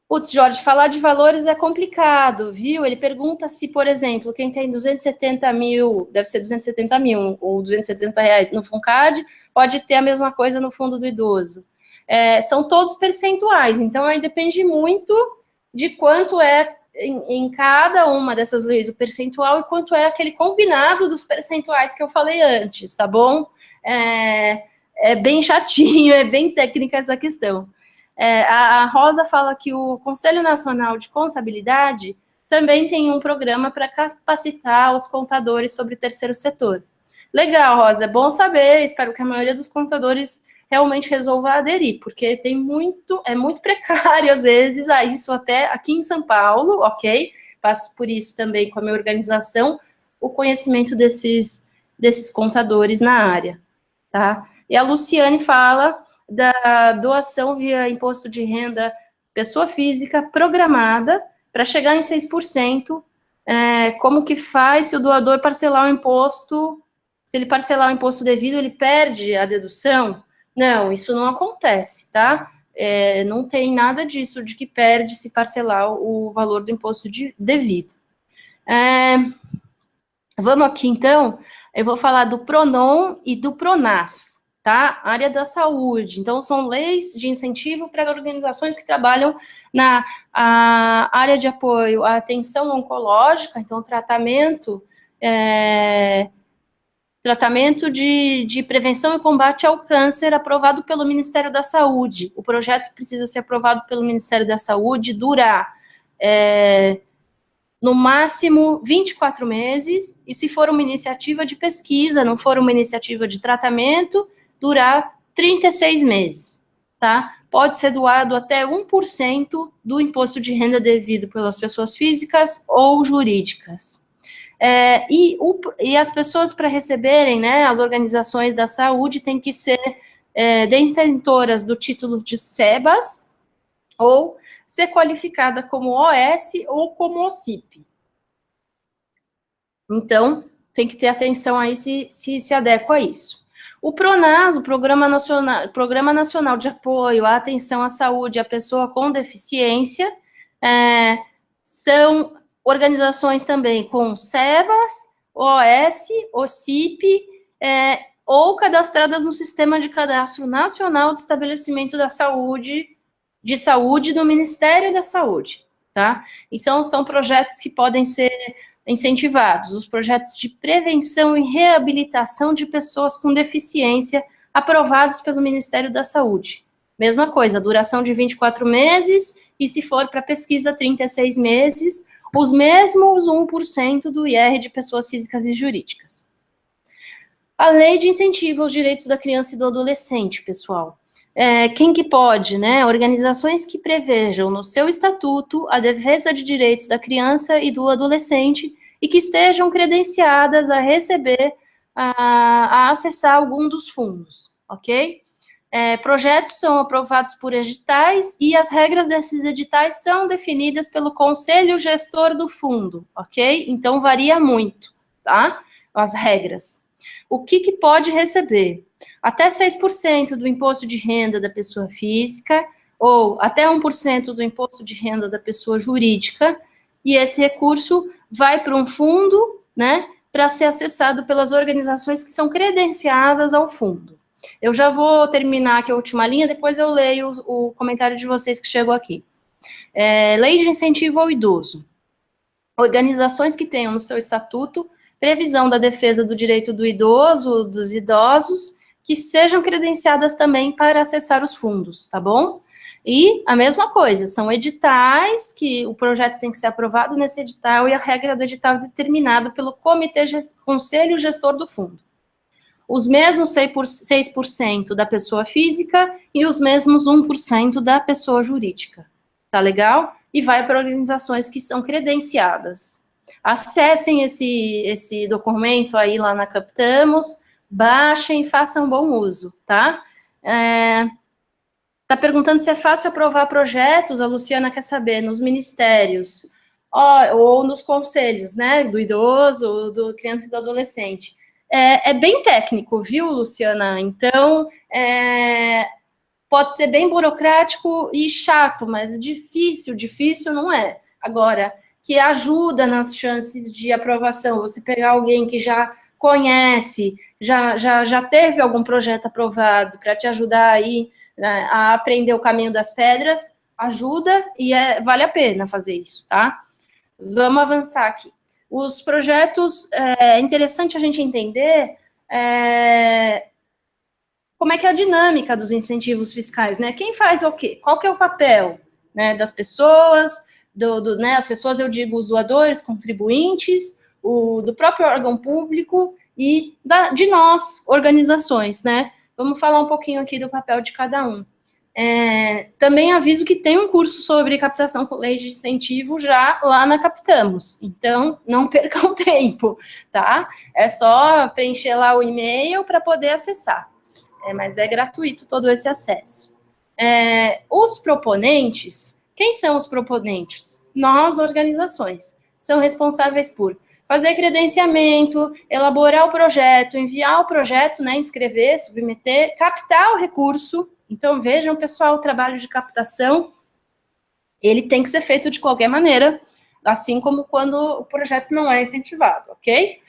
Putz, Jorge, falar de valores é complicado, viu? Ele pergunta se, por exemplo, quem tem 270 mil, deve ser 270 mil ou 270 reais no FUNCAD, pode ter a mesma coisa no fundo do idoso. São todos percentuais, então aí depende muito de quanto é em cada uma dessas leis o percentual e quanto é aquele combinado dos percentuais que eu falei antes, tá bom? É bem chatinho, é bem técnica essa questão. A Rosa fala que o Conselho Nacional de Contabilidade também tem um programa para capacitar os contadores sobre o terceiro setor. Legal, Rosa, é bom saber, espero que a maioria dos contadores realmente resolva aderir, porque é muito precário, às vezes, isso até aqui em São Paulo, ok? Passo por isso também com a minha organização, o conhecimento desses contadores na área, tá? E a Luciane fala da doação via imposto de renda pessoa física programada para chegar em 6%, como que faz se o doador parcelar o imposto, se ele parcelar o imposto devido, ele perde a dedução? Não, isso não acontece, tá? Não tem nada disso de que perde se parcelar o valor do imposto devido. Vamos aqui, então, eu vou falar do PRONON e do PRONAS, tá? Área da saúde. Então, são leis de incentivo para organizações que trabalham na área de apoio à atenção oncológica, então, tratamento tratamento de prevenção e combate ao câncer aprovado pelo Ministério da Saúde. O projeto precisa ser aprovado pelo Ministério da Saúde, durar no máximo 24 meses, e se for uma iniciativa de pesquisa, não for uma iniciativa de tratamento, durar 36 meses, tá? Pode ser doado até 1% do imposto de renda devido pelas pessoas físicas ou jurídicas. E as pessoas, para receberem, né, as organizações da saúde, têm que ser detentoras do título de SEBAS, ou ser qualificada como OS ou como OCIP. Então, tem que ter atenção aí se adequa a isso. O PRONAS, o Programa Nacional de Apoio à Atenção à Saúde à Pessoa com Deficiência, são organizações também com SEBAS, OS, OCIP, ou cadastradas no Sistema de Cadastro Nacional de Estabelecimento de Saúde do Ministério da Saúde, tá? Então, são projetos que podem ser incentivados, os projetos de prevenção e reabilitação de pessoas com deficiência aprovados pelo Ministério da Saúde. Mesma coisa, duração de 24 meses, e se for para pesquisa, 36 meses, os mesmos 1% do IR de pessoas físicas e jurídicas. A Lei de Incentivo aos Direitos da Criança e do Adolescente, pessoal. Quem que pode, né? Organizações que prevejam no seu estatuto a defesa de direitos da criança e do adolescente e que estejam credenciadas a receber, a acessar algum dos fundos, ok? Projetos são aprovados por editais e as regras desses editais são definidas pelo Conselho Gestor do Fundo, ok? Então, varia muito, tá? As regras. O que pode receber? Até 6% do imposto de renda da pessoa física, ou até 1% do imposto de renda da pessoa jurídica, e esse recurso vai para um fundo, né, para ser acessado pelas organizações que são credenciadas ao fundo. Eu já vou terminar aqui a última linha, depois eu leio o comentário de vocês que chegou aqui. Lei de Incentivo ao Idoso. Organizações que tenham no seu estatuto previsão da defesa do direito do idoso, dos idosos, que sejam credenciadas também para acessar os fundos, tá bom? E a mesma coisa, são editais que o projeto tem que ser aprovado nesse edital e a regra do edital é determinada pelo Conselho Gestor do Fundo. Os mesmos 6% da pessoa física e os mesmos 1% da pessoa jurídica, tá legal? E vai para organizações que são credenciadas. Acessem esse documento aí lá na Captamos, baixem e façam bom uso, tá? Tá perguntando se é fácil aprovar projetos, a Luciana quer saber, nos ministérios, ou nos conselhos, né, do idoso, do criança e do adolescente. É bem técnico, viu, Luciana? Então, pode ser bem burocrático e chato, mas difícil não é. Agora, que ajuda nas chances de aprovação, você pegar alguém que já conhece, já teve algum projeto aprovado para te ajudar aí, né, a aprender o caminho das pedras, ajuda e vale a pena fazer isso, tá? Vamos avançar aqui. Os projetos, é interessante a gente entender como é que é a dinâmica dos incentivos fiscais, né? Quem faz o quê? Qual que é o papel, né, das pessoas, né, as pessoas, eu digo, os doadores, contribuintes, do próprio órgão público e de nós, organizações, né? Vamos falar um pouquinho aqui do papel de cada um. Também aviso que tem um curso sobre captação com leis de incentivo já lá na Captamos, então não percam tempo, tá? É só preencher lá o e-mail para poder acessar, mas é gratuito todo esse acesso. Os proponentes, quem são os proponentes? Nós, organizações, são responsáveis por fazer credenciamento, elaborar o projeto, enviar o projeto, né, inscrever, submeter, captar o recurso. Então, vejam, pessoal, o trabalho de captação, ele tem que ser feito de qualquer maneira, assim como quando o projeto não é incentivado, ok?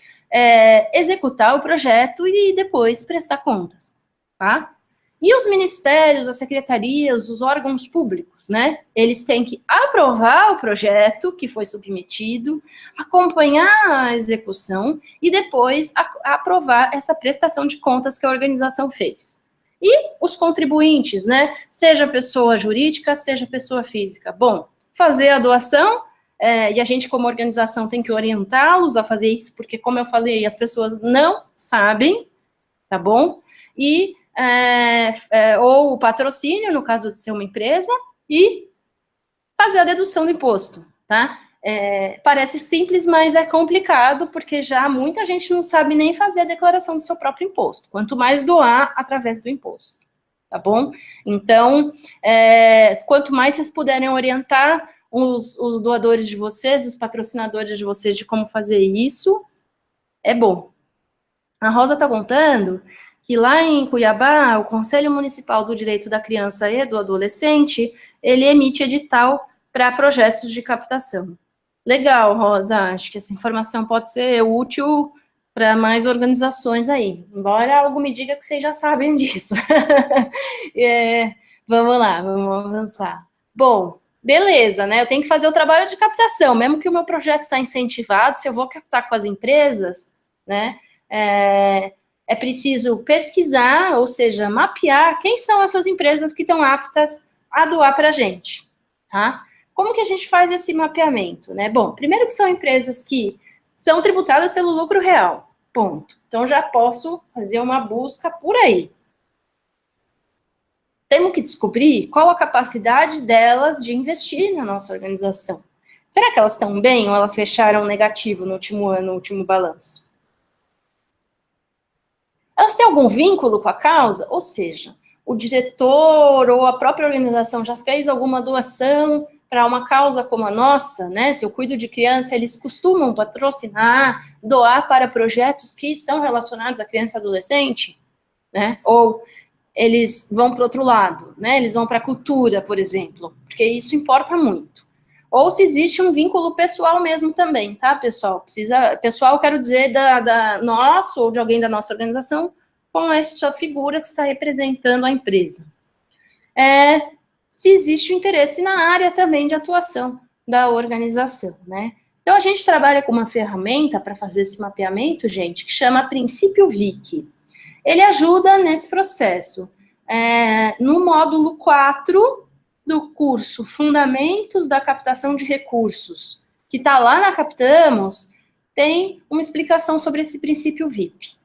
Executar o projeto e depois prestar contas, tá? E os ministérios, as secretarias, os órgãos públicos, né? Eles têm que aprovar o projeto que foi submetido, acompanhar a execução e depois aprovar essa prestação de contas que a organização fez. E os contribuintes, né? Seja pessoa jurídica, seja pessoa física. Bom, fazer a doação, e a gente, como organização, tem que orientá-los a fazer isso, porque, como eu falei, as pessoas não sabem, tá bom? E ou o patrocínio, no caso de ser uma empresa, e fazer a dedução do imposto, tá? Parece simples, mas é complicado, porque já muita gente não sabe nem fazer a declaração do seu próprio imposto, quanto mais doar através do imposto, tá bom? Então, quanto mais vocês puderem orientar os doadores de vocês, os patrocinadores de vocês, de como fazer isso, é bom. A Rosa está contando que lá em Cuiabá, o Conselho Municipal do Direito da Criança e do Adolescente, ele emite edital para projetos de captação. Legal, Rosa, acho que essa informação pode ser útil para mais organizações aí, embora algo me diga que vocês já sabem disso. Vamos lá, vamos avançar. Bom, beleza, né? Eu tenho que fazer o trabalho de captação, mesmo que o meu projeto está incentivado, se eu vou captar com as empresas, né? É preciso pesquisar, ou seja, mapear quem são essas empresas que estão aptas a doar para a gente, tá? Como que a gente faz esse mapeamento, né? Bom, primeiro que são empresas que são tributadas pelo lucro real, ponto. Então, já posso fazer uma busca por aí. Temos que descobrir qual a capacidade delas de investir na nossa organização. Será que elas estão bem ou elas fecharam negativo no último ano, no último balanço? Elas têm algum vínculo com a causa? Ou seja, o diretor ou a própria organização já fez alguma doação para uma causa como a nossa, né? Se eu cuido de criança, eles costumam patrocinar, doar para projetos que são relacionados à criança e adolescente, né? Ou eles vão para o outro lado, né? Eles vão para a cultura, por exemplo, porque isso importa muito. Ou se existe um vínculo pessoal mesmo também, tá, pessoal? Pessoal, quero dizer, da nossa ou de alguém da nossa organização com essa figura que está representando a empresa. Se existe um interesse na área também de atuação da organização, né? Então, a gente trabalha com uma ferramenta para fazer esse mapeamento, gente, que chama Princípio VIC. Ele ajuda nesse processo. No módulo 4 do curso Fundamentos da Captação de Recursos, que está lá na Captamos, tem uma explicação sobre esse princípio VIC,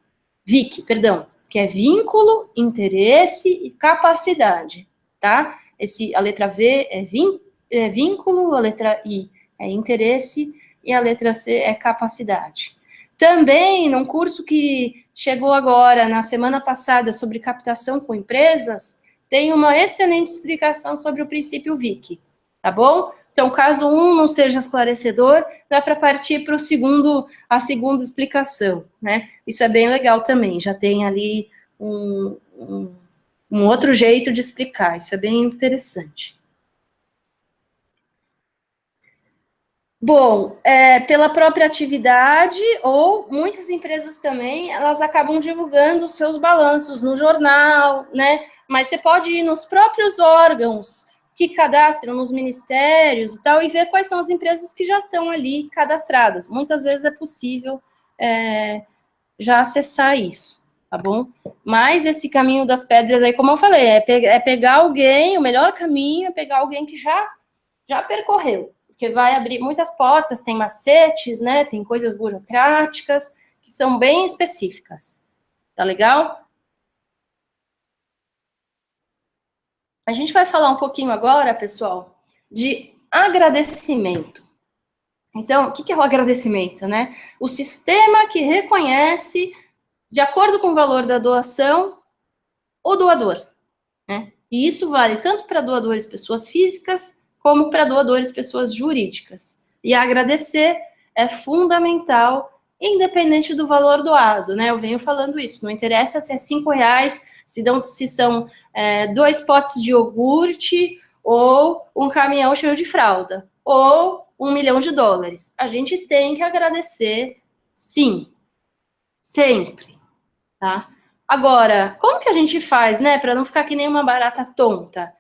que é vínculo, interesse e capacidade, tá? A letra V é vínculo, a letra I é interesse e a letra C é capacidade. Também, num curso que chegou agora, na semana passada, sobre captação com empresas, tem uma excelente explicação sobre o princípio VIC, tá bom? Então, caso um não seja esclarecedor, dá para partir para a segunda explicação, né? Isso é bem legal também, já tem ali um outro jeito de explicar, isso é bem interessante. Bom, pela própria atividade, ou muitas empresas também, elas acabam divulgando os seus balanços no jornal, né? Mas você pode ir nos próprios órgãos que cadastram, nos ministérios e tal, e ver quais são as empresas que já estão ali cadastradas. Muitas vezes é possível já acessar isso, tá bom? Mas esse caminho das pedras aí, como eu falei, é pegar alguém, o melhor caminho é pegar alguém que já percorreu, porque vai abrir muitas portas, tem macetes, né, tem coisas burocráticas que são bem específicas. Tá legal? A gente vai falar um pouquinho agora, pessoal, de agradecimento. Então, o que é o agradecimento, né? O sistema que reconhece, de acordo com o valor da doação, o doador, né? E isso vale tanto para doadores pessoas físicas, como para doadores pessoas jurídicas. E agradecer é fundamental, independente do valor doado, né? Eu venho falando isso, não interessa se é R$5, se são 2 potes de iogurte, ou um caminhão cheio de fralda, ou $1 milhão. A gente tem que agradecer, sim, sempre, tá? Agora, como que a gente faz, né, para não ficar que nem uma barata tonta?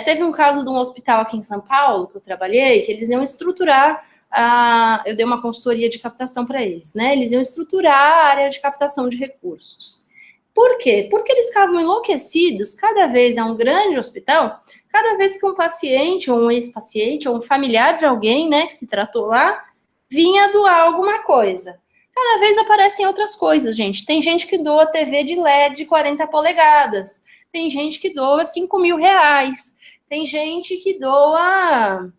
Teve um caso de um hospital aqui em São Paulo, que eu trabalhei, que eles iam estruturar, eu dei uma consultoria de captação para eles, né? Eles iam estruturar a área de captação de recursos. Por quê? Porque eles ficavam enlouquecidos, cada vez é um grande hospital, cada vez que um paciente, ou um ex-paciente, ou um familiar de alguém, né, que se tratou lá, vinha doar alguma coisa. Cada vez aparecem outras coisas, gente. Tem gente que doa TV de LED de 40 polegadas. Tem gente que doa 5 mil reais. Tem gente que doa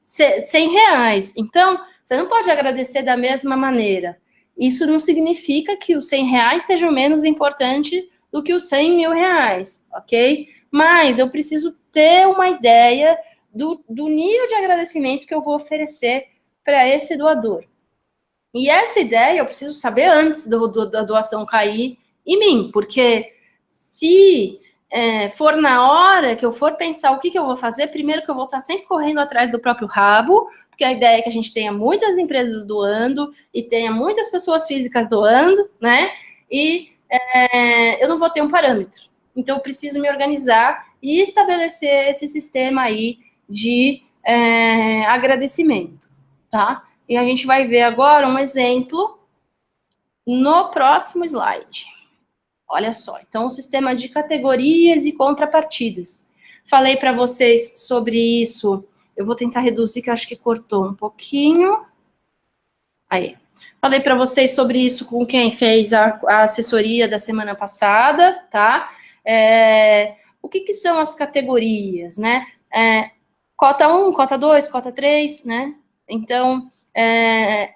100 reais. Então, você não pode agradecer da mesma maneira. Isso não significa que os 100 reais sejam menos importante do que os 100 mil reais, ok? Mas eu preciso ter uma ideia do nível de agradecimento que eu vou oferecer para esse doador. E essa ideia eu preciso saber antes da doação cair em mim, porque se for na hora que eu for pensar o que eu vou fazer, primeiro que eu vou estar sempre correndo atrás do próprio rabo, porque a ideia é que a gente tenha muitas empresas doando e tenha muitas pessoas físicas doando, né? E eu não vou ter um parâmetro. Então, eu preciso me organizar e estabelecer esse sistema aí de agradecimento, tá? E a gente vai ver agora um exemplo no próximo slide. Olha só, então o sistema de categorias e contrapartidas. Falei para vocês sobre isso, eu vou tentar reduzir, que eu acho que cortou um pouquinho. Aí. Falei para vocês sobre isso com quem fez a assessoria da semana passada, tá? O que são as categorias, né? Cota 1, cota 2, cota 3, né? Então,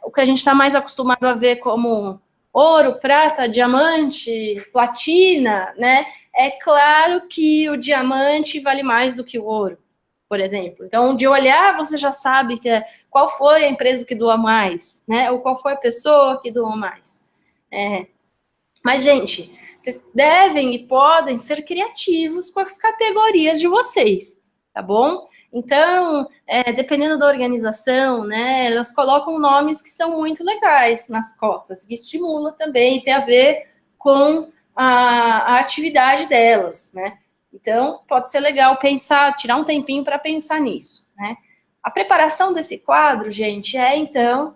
o que a gente está mais acostumado a ver como ouro, prata, diamante, platina, né? É claro que o diamante vale mais do que o ouro, por exemplo. Então, de olhar, você já sabe qual foi a empresa que doa mais, né? Ou qual foi a pessoa que doou mais. Mas, gente, vocês devem e podem ser criativos com as categorias de vocês, tá bom? Então, dependendo da organização, né, elas colocam nomes que são muito legais nas cotas, que estimula também, tem a ver com a atividade delas, né? Então, pode ser legal pensar, tirar um tempinho para pensar nisso, né? A preparação desse quadro, gente, então,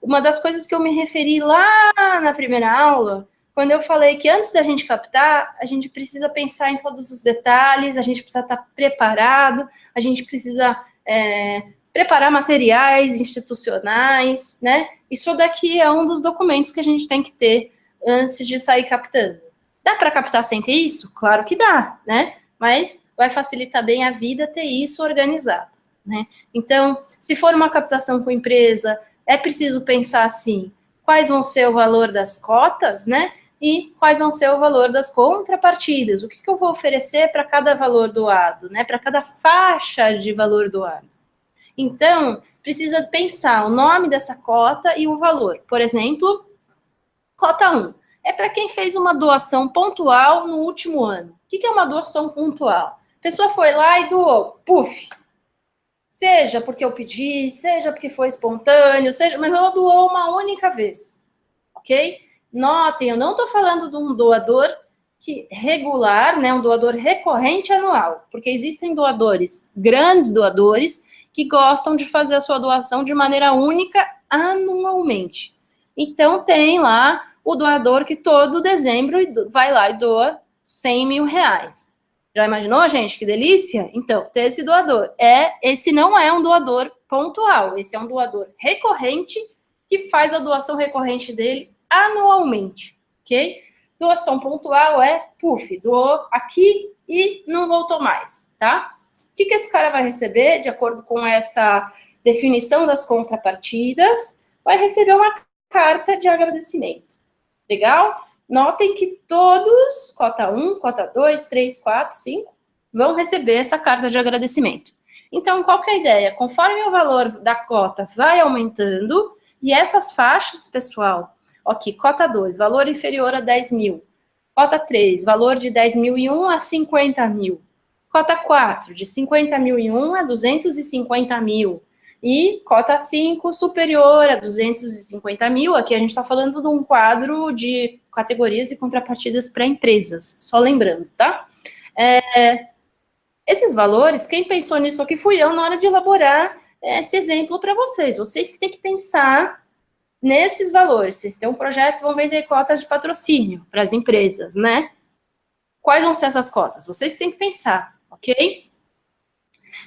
uma das coisas que eu me referi lá na primeira aula, quando eu falei que antes da gente captar, a gente precisa pensar em todos os detalhes, a gente precisa estar preparado, a gente precisa preparar materiais institucionais, né? Isso daqui é um dos documentos que a gente tem que ter antes de sair captando. Dá para captar sem ter isso? Claro que dá, né? Mas vai facilitar bem a vida ter isso organizado, né? Então, se for uma captação com empresa, é preciso pensar assim, quais vão ser o valor das cotas, né? E quais vão ser o valor das contrapartidas, o que eu vou oferecer para cada valor doado, né? Para cada faixa de valor doado. Então, precisa pensar o nome dessa cota e o valor. Por exemplo, cota 1 é para quem fez uma doação pontual no último ano. O que é uma doação pontual? A pessoa foi lá e doou, puf, seja porque eu pedi, seja porque foi espontâneo, seja, mas ela doou uma única vez, ok? Notem, eu não estou falando de um doador regular, né, um doador recorrente anual, porque existem doadores, grandes doadores, que gostam de fazer a sua doação de maneira única anualmente. Então, tem lá o doador que todo dezembro vai lá e doa 100 mil reais. Já imaginou, gente? Que delícia? Então, ter esse doador. Esse não é um doador pontual, esse é um doador recorrente que faz a doação recorrente dele anualmente, ok? Doação pontual doou aqui e não voltou mais, tá? O que esse cara vai receber, de acordo com essa definição das contrapartidas? Vai receber uma carta de agradecimento. Legal? Notem que todos, cota 1, cota 2, 3, 4, 5, vão receber essa carta de agradecimento. Então, qual que é a ideia? Conforme o valor da cota vai aumentando, e essas faixas, pessoal, aqui, cota 2, valor inferior a 10 mil. Cota 3, valor de 10.001 a 50 mil. Cota 4, de 50.001 a 250 mil. e cota 5 superior a 250 mil. Aqui a gente está falando de um quadro de categorias e contrapartidas para empresas, só lembrando, tá? Esses valores, quem pensou nisso aqui fui eu na hora de elaborar esse exemplo para vocês. Vocês que têm que pensar nesses valores. Vocês têm um projeto, vão vender cotas de patrocínio para as empresas, né? Quais vão ser essas cotas? Vocês têm que pensar, ok?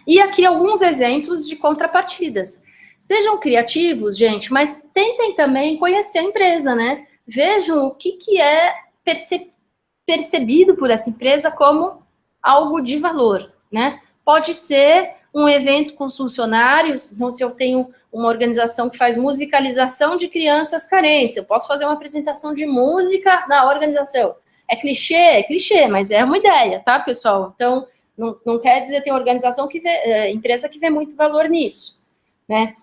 E aqui alguns exemplos de contrapartidas. Sejam criativos, gente, mas tentem também conhecer a empresa, né? Vejam o que é percebido por essa empresa como algo de valor, né? Pode ser um evento com os funcionários, então se eu tenho uma organização que faz musicalização de crianças carentes, eu posso fazer uma apresentação de música na organização. É clichê, mas é uma ideia, tá, pessoal? Então, não quer dizer, tem organização que vê, empresa que vê muito valor nisso, né?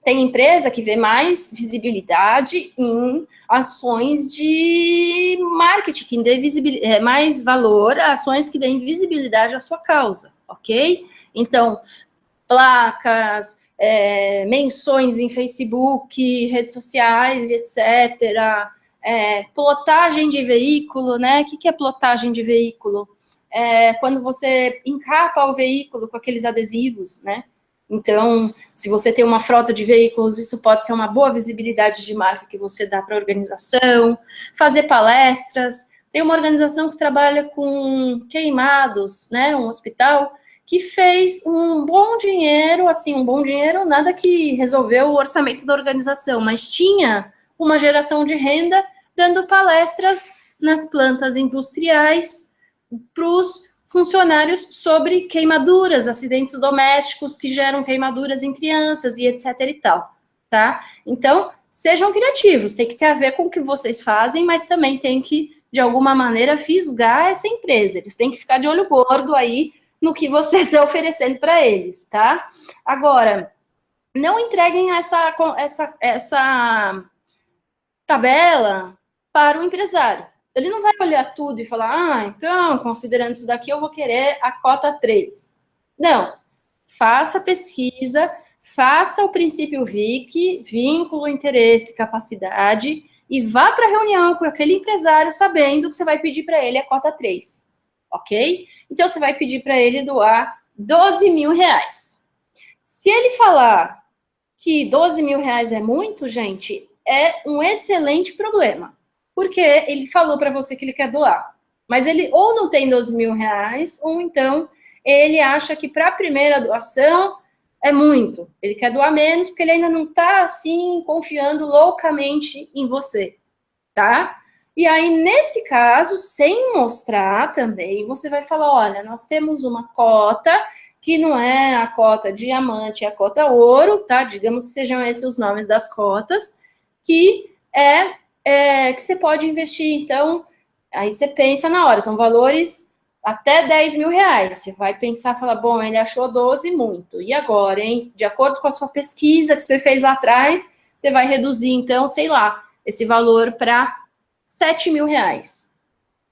Tem empresa que vê mais visibilidade em ações de marketing, que dê mais valor a ações que deem visibilidade à sua causa, ok? Então, placas, menções em Facebook, redes sociais, etc. Plotagem de veículo, né? O que é plotagem de veículo? Quando você encapa o veículo com aqueles adesivos, né? Então, se você tem uma frota de veículos, isso pode ser uma boa visibilidade de marca que você dá para a organização. Fazer palestras. Tem uma organização que trabalha com queimados, né? Um hospital que fez um bom dinheiro, assim, um bom dinheiro, nada que resolveu o orçamento da organização, mas tinha uma geração de renda dando palestras nas plantas industriais para os funcionários sobre queimaduras, acidentes domésticos que geram queimaduras em crianças e etc e tal, tá? Então, sejam criativos, tem que ter a ver com o que vocês fazem, mas também tem que, de alguma maneira, fisgar essa empresa. Eles têm que ficar de olho gordo aí no que você está oferecendo para eles, tá? Agora, não entreguem essa tabela para o empresário. Ele não vai olhar tudo e falar, então, considerando isso daqui, eu vou querer a cota 3. Não. Faça pesquisa, faça o princípio VIC, vínculo, interesse, capacidade, e vá para a reunião com aquele empresário sabendo que você vai pedir para ele a cota 3. Ok? Então, você vai pedir para ele doar 12 mil reais. Se ele falar que 12 mil reais é muito, gente, é um excelente problema. Porque ele falou para você que ele quer doar. Mas ele ou não tem 12 mil reais, ou então ele acha que para a primeira doação é muito. Ele quer doar menos, porque ele ainda não está, assim, confiando loucamente em você, tá? E aí, nesse caso, sem mostrar também, você vai falar, olha, nós temos uma cota que não é a cota diamante, é a cota ouro, tá? Digamos que sejam esses os nomes das cotas, que que você pode investir. Então, aí você pensa na hora, são valores até 10 mil reais. Você vai pensar, falar, bom, ele achou 12 muito. E agora, hein? De acordo com a sua pesquisa que você fez lá atrás, você vai reduzir, então, sei lá, esse valor para 7 mil reais.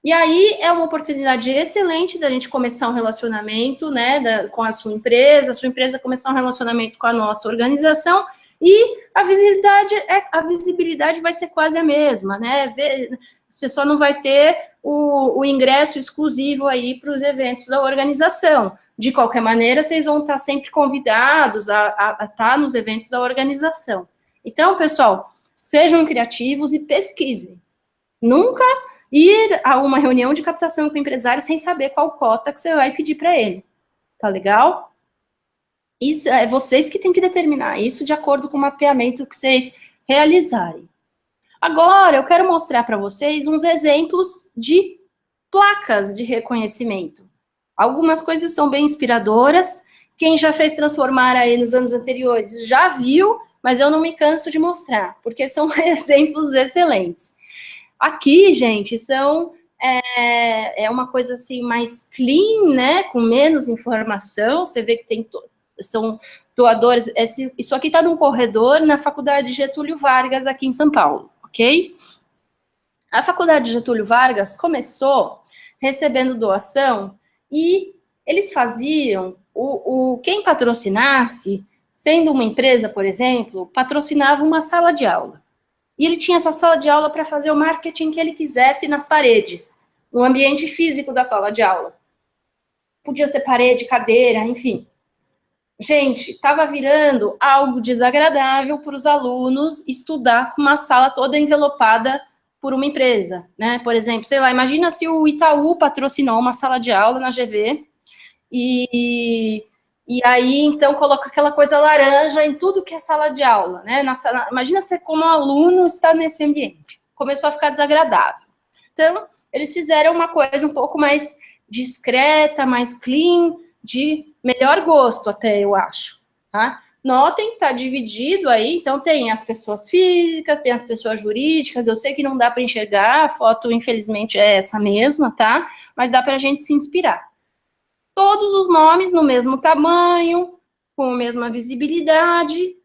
E aí é uma oportunidade excelente da gente começar um relacionamento, né, com a sua empresa começar um relacionamento com a nossa organização, e a visibilidade vai ser quase a mesma, né? Você só não vai ter o ingresso exclusivo aí para os eventos da organização. De qualquer maneira, vocês vão estar sempre convidados a estar nos eventos da organização. Então, pessoal, sejam criativos e pesquisem. Nunca ir a uma reunião de captação com o empresário sem saber qual cota que você vai pedir para ele. Tá legal? Isso é vocês que têm que determinar isso de acordo com o mapeamento que vocês realizarem. Agora, eu quero mostrar para vocês uns exemplos de placas de reconhecimento. Algumas coisas são bem inspiradoras. Quem já fez transformar aí nos anos anteriores já viu, mas eu não me canso de mostrar, porque são exemplos excelentes. Aqui, gente, é uma coisa assim mais clean, né? Com menos informação. Você vê que são doadores. Isso aqui está num corredor na Faculdade Getúlio Vargas, aqui em São Paulo, ok? A Faculdade Getúlio Vargas começou recebendo doação e eles faziam, quem patrocinasse sendo uma empresa, por exemplo, patrocinava uma sala de aula. E ele tinha essa sala de aula para fazer o marketing que ele quisesse nas paredes, no ambiente físico da sala de aula. Podia ser parede, cadeira, enfim. Gente, estava virando algo desagradável para os alunos estudar com uma sala toda envelopada por uma empresa, né? Por exemplo, sei lá, imagina se o Itaú patrocinou uma sala de aula na GV e aí, então, coloca aquela coisa laranja em tudo que é sala de aula, né? Imagina você como aluno está nesse ambiente. Começou a ficar desagradável. Então, eles fizeram uma coisa um pouco mais discreta, mais clean, de melhor gosto até, eu acho, tá? Notem que está dividido aí, então tem as pessoas físicas, tem as pessoas jurídicas, eu sei que não dá para enxergar, a foto, infelizmente, é essa mesma, tá? Mas dá para a gente se inspirar. Todos os nomes no mesmo tamanho, com a mesma visibilidade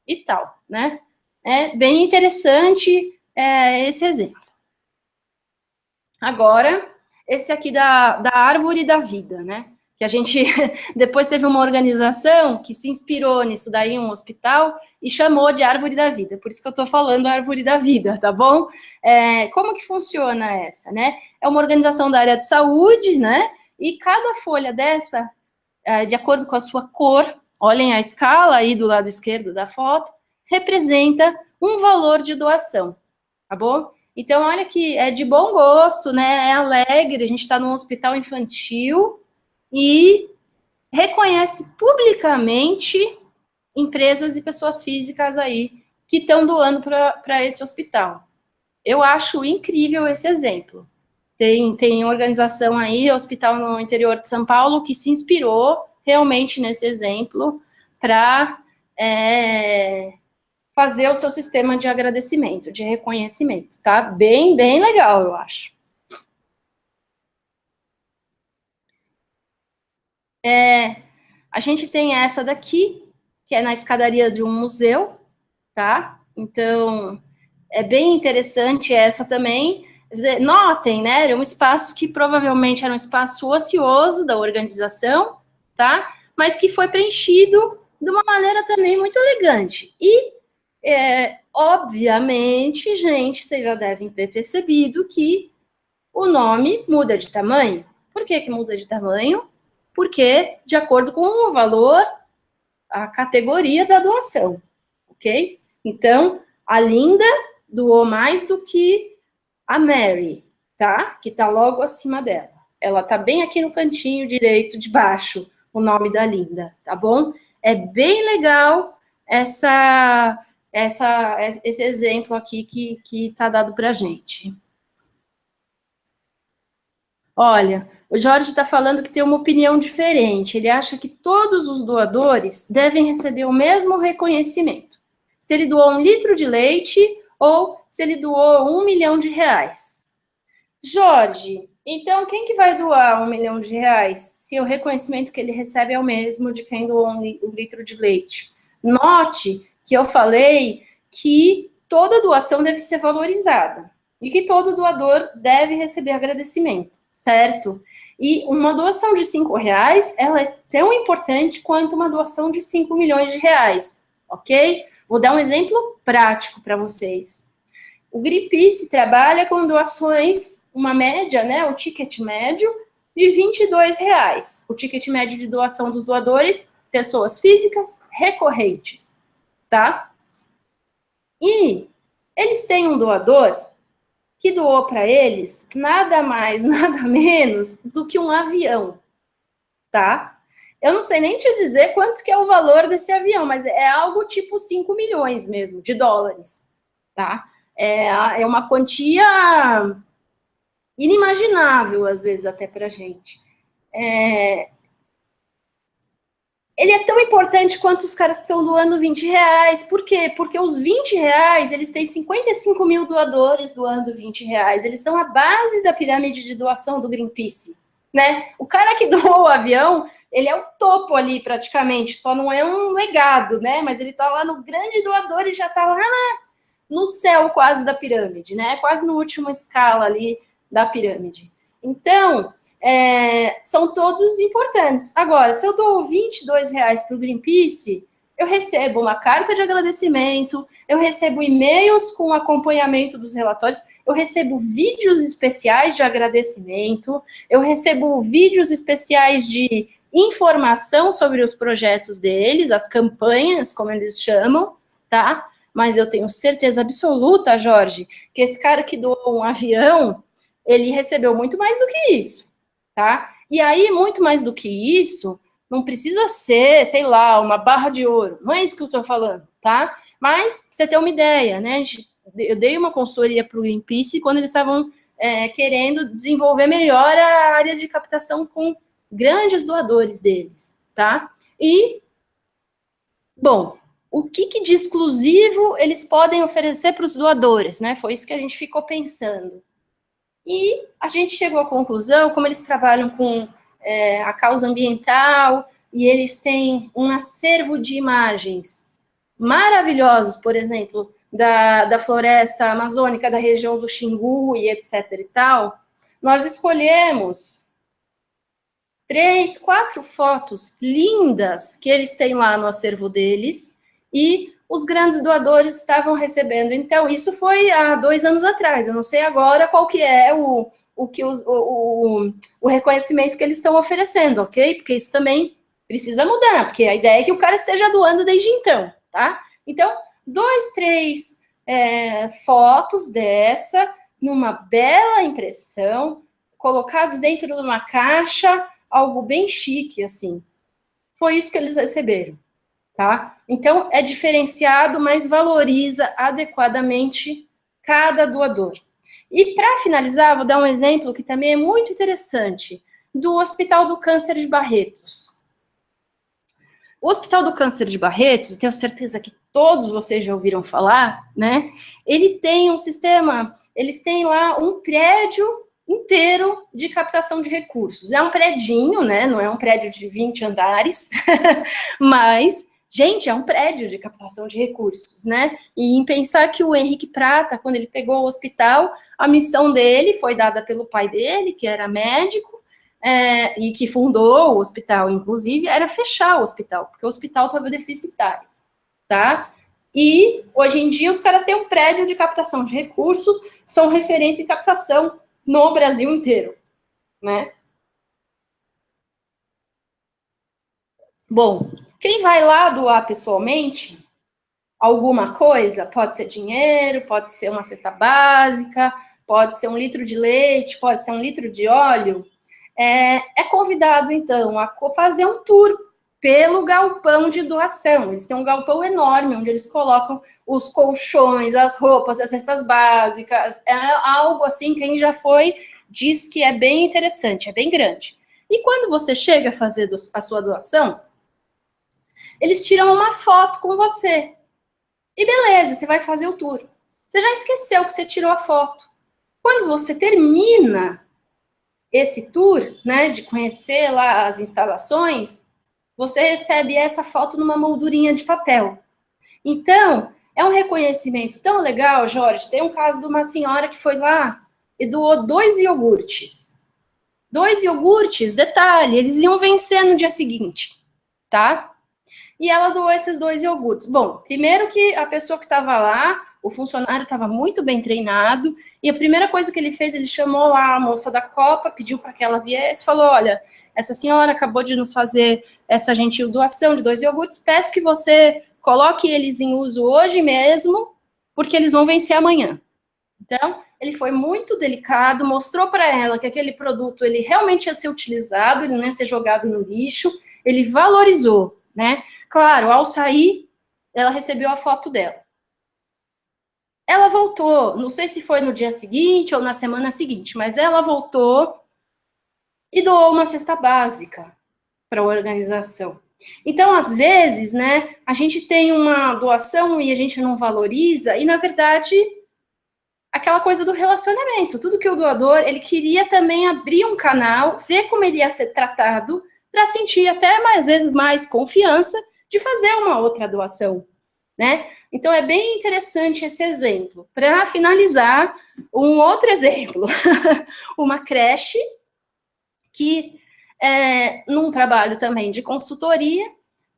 e tal, né? É bem interessante esse exemplo. Agora, esse aqui da árvore da vida, né? Que a gente depois teve uma organização que se inspirou nisso daí, um hospital, e chamou de árvore da vida. Por isso que eu estou falando árvore da vida, tá bom? Como que funciona essa, né? É uma organização da área de saúde, né? E cada folha dessa, de acordo com a sua cor, olhem a escala aí do lado esquerdo da foto, representa um valor de doação, tá bom? Então, olha que é de bom gosto, né? É alegre, a gente está num hospital infantil e reconhece publicamente empresas e pessoas físicas aí que estão doando para esse hospital. Eu acho incrível esse exemplo. Tem organização aí, hospital no interior de São Paulo, que se inspirou realmente nesse exemplo para fazer o seu sistema de agradecimento, de reconhecimento, tá? Bem, bem legal, eu acho. A gente tem essa daqui, que é na escadaria de um museu, tá? Então, é bem interessante essa também. Notem, né? Era um espaço que provavelmente era um espaço ocioso da organização, tá? Mas que foi preenchido de uma maneira também muito elegante. E, obviamente, gente, vocês já devem ter percebido que o nome muda de tamanho. Por que que muda de tamanho? Porque, de acordo com o valor, a categoria da doação, ok? Então, a Linda doou mais do que a Mary, tá? Que tá logo acima dela. Ela tá bem aqui no cantinho direito de baixo, o nome da Linda, tá bom? É bem legal esse exemplo aqui que tá dado pra gente. Olha, o Jorge está falando que tem uma opinião diferente. Ele acha que todos os doadores devem receber o mesmo reconhecimento. Se ele doou 1 litro de leite ou se ele doou 1 milhão de reais. Jorge, então quem que vai doar 1 milhão de reais se o reconhecimento que ele recebe é o mesmo de quem doou 1 litro de leite? Note que eu falei que toda doação deve ser valorizada e que todo doador deve receber agradecimento, certo? E uma doação de R$ 5, ela é tão importante quanto uma doação de 5 milhões de reais, ok? Vou dar um exemplo prático para vocês. O Greenpeace trabalha com doações, uma média, né, o ticket médio de R$ 22. O ticket médio de doação dos doadores, pessoas físicas recorrentes, tá? E eles têm um doador que doou para eles nada mais, nada menos do que um avião, tá? Eu não sei nem te dizer quanto que é o valor desse avião, mas é algo tipo 5 milhões mesmo, de dólares, tá? É uma quantia inimaginável, às vezes, até pra gente. Ele é tão importante quanto os caras que estão doando R$ 20. Por quê? Porque os R$ 20, eles têm 55 mil doadores doando R$ 20. Eles são a base da pirâmide de doação do Greenpeace, né? O cara que doou o avião, ele é o topo ali, praticamente. Só não é um legado, né? Mas ele tá lá no grande doador e já tá lá no céu quase da pirâmide, né? Quase no último escala ali da pirâmide. Então, são todos importantes. Agora, se eu dou R$ 22 para o Greenpeace, eu recebo uma carta de agradecimento, eu recebo e-mails com acompanhamento dos relatórios, eu recebo vídeos especiais de agradecimento, eu recebo vídeos especiais de informação sobre os projetos deles, as campanhas, como eles chamam, tá? Mas eu tenho certeza absoluta, Jorge, que esse cara que doou um avião, ele recebeu muito mais do que isso, tá? E aí, muito mais do que isso, não precisa ser, sei lá, uma barra de ouro. Não é isso que eu estou falando, tá? Mas, pra você ter uma ideia, né? Eu dei uma consultoria para o Greenpeace quando eles estavam querendo desenvolver melhor a área de captação com grandes doadores deles, tá? E, bom, o que de exclusivo eles podem oferecer para os doadores, né? Foi isso que a gente ficou pensando. E a gente chegou à conclusão, como eles trabalham com a causa ambiental, e eles têm um acervo de imagens maravilhosos, por exemplo, da floresta amazônica, da região do Xingu e etc e tal, nós escolhemos 3, 4 fotos lindas que eles têm lá no acervo deles, e os grandes doadores estavam recebendo. Então, isso foi há 2 anos atrás, eu não sei agora qual que é o reconhecimento que eles estão oferecendo, ok? Porque isso também precisa mudar, porque a ideia é que o cara esteja doando desde então, tá? Então, 2, 3 fotos dessa, numa bela impressão, colocados dentro de uma caixa, algo bem chique, assim. Foi isso que eles receberam, tá? Então, é diferenciado, mas valoriza adequadamente cada doador. E, para finalizar, vou dar um exemplo que também é muito interessante, do Hospital do Câncer de Barretos. O Hospital do Câncer de Barretos, eu tenho certeza que todos vocês já ouviram falar, né? Ele tem um sistema, eles têm lá um prédio inteiro de captação de recursos. É um predinho, né? Não é um prédio de 20 andares, mas, gente, é um prédio de captação de recursos, né? E em pensar que o Henrique Prata, quando ele pegou o hospital, a missão dele foi dada pelo pai dele, que era médico, e que fundou o hospital, inclusive, era fechar o hospital, porque o hospital estava deficitário, tá? E, hoje em dia, os caras têm um prédio de captação de recursos, são referência em captação no Brasil inteiro, né? Bom, quem vai lá doar pessoalmente alguma coisa, pode ser dinheiro, pode ser uma cesta básica, pode ser 1 litro de leite, pode ser 1 litro de óleo, é convidado, então, a fazer um tour pelo galpão de doação. Eles têm um galpão enorme, onde eles colocam os colchões, as roupas, as cestas básicas, é algo assim, quem já foi diz que é bem interessante, é bem grande. E quando você chega a fazer a sua doação, eles tiram uma foto com você. E beleza, você vai fazer o tour. Você já esqueceu que você tirou a foto. Quando você termina esse tour, né, de conhecer lá as instalações, você recebe essa foto numa moldurinha de papel. Então, é um reconhecimento tão legal, Jorge. Tem um caso de uma senhora que foi lá e doou 2 iogurtes. 2 iogurtes, detalhe, eles iam vencer no dia seguinte, tá? E ela doou esses 2 iogurtes. Bom, primeiro que a pessoa que estava lá, o funcionário estava muito bem treinado, e a primeira coisa que ele fez, ele chamou lá a moça da Copa, pediu para que ela viesse, falou, olha, essa senhora acabou de nos fazer essa gentil doação de 2 iogurtes, peço que você coloque eles em uso hoje mesmo, porque eles vão vencer amanhã. Então, ele foi muito delicado, mostrou para ela que aquele produto, ele realmente ia ser utilizado, ele não ia ser jogado no lixo, ele valorizou, né? Claro, ao sair, ela recebeu a foto dela. Ela voltou, não sei se foi no dia seguinte ou na semana seguinte, mas ela voltou e doou uma cesta básica para a organização. Então, às vezes, né, a gente tem uma doação e a gente não valoriza, e, na verdade, aquela coisa do relacionamento. Tudo que o doador, ele queria também abrir um canal, ver como ele ia ser tratado, para sentir até, às vezes, mais confiança de fazer uma outra doação, né? Então, é bem interessante esse exemplo. Para finalizar, um outro exemplo. Uma creche que, num trabalho também de consultoria,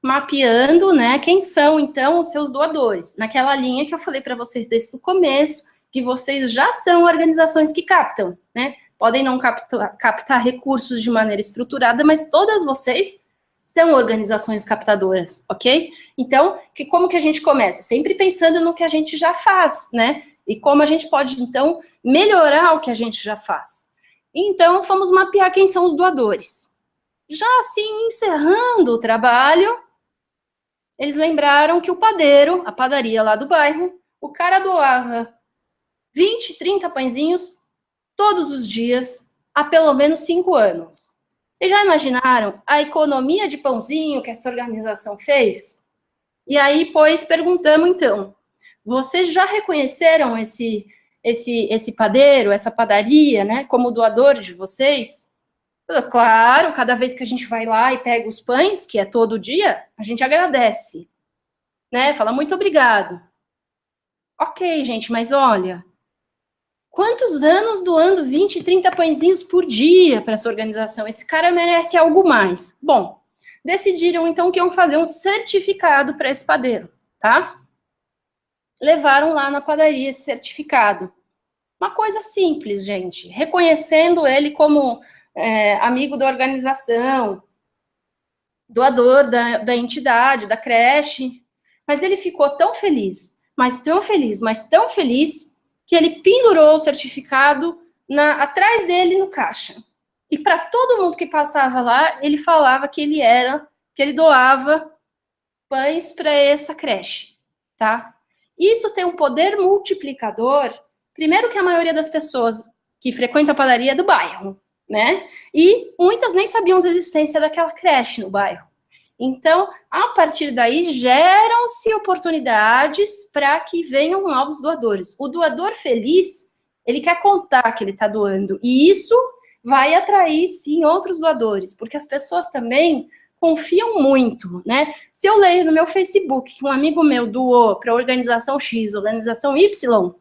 mapeando, né, quem são, então, os seus doadores. Naquela linha que eu falei para vocês desde o começo, que vocês já são organizações que captam, né? Podem não captar recursos de maneira estruturada, mas todas vocês são organizações captadoras, ok? Então, como que a gente começa? Sempre pensando no que a gente já faz, né? E como a gente pode, então, melhorar o que a gente já faz. Então, vamos mapear quem são os doadores. Já assim, encerrando o trabalho, eles lembraram que o padeiro, a padaria lá do bairro, o cara doava 20, 30 pãezinhos todos os dias há pelo menos 5 anos. Vocês já imaginaram a economia de pãozinho que essa organização fez? E aí, pois, perguntamos então, vocês já reconheceram esse padeiro, essa padaria, né, como doador de vocês? Claro, cada vez que a gente vai lá e pega os pães, que é todo dia, a gente agradece, né? Fala muito obrigado. Ok, gente, mas olha, quantos anos doando 20, 30 pãezinhos por dia para essa organização? Esse cara merece algo mais. Bom, decidiram então que iam fazer um certificado para esse padeiro, tá? Levaram lá na padaria esse certificado. Uma coisa simples, gente, reconhecendo ele como amigo da organização, doador da entidade, da creche, mas ele ficou tão feliz, mas tão feliz, mas tão feliz, que ele pendurou o certificado atrás dele no caixa. E para todo mundo que passava lá, ele falava que ele doava pães para essa creche, tá? Isso tem um poder multiplicador, primeiro que a maioria das pessoas que frequenta a padaria é do bairro, né? E muitas nem sabiam da existência daquela creche no bairro. Então, a partir daí, geram-se oportunidades para que venham novos doadores. O doador feliz, ele quer contar que ele está doando, e isso vai atrair, sim, outros doadores, porque as pessoas também confiam muito, né? Se eu leio no meu Facebook que um amigo meu doou para a organização X, organização Y,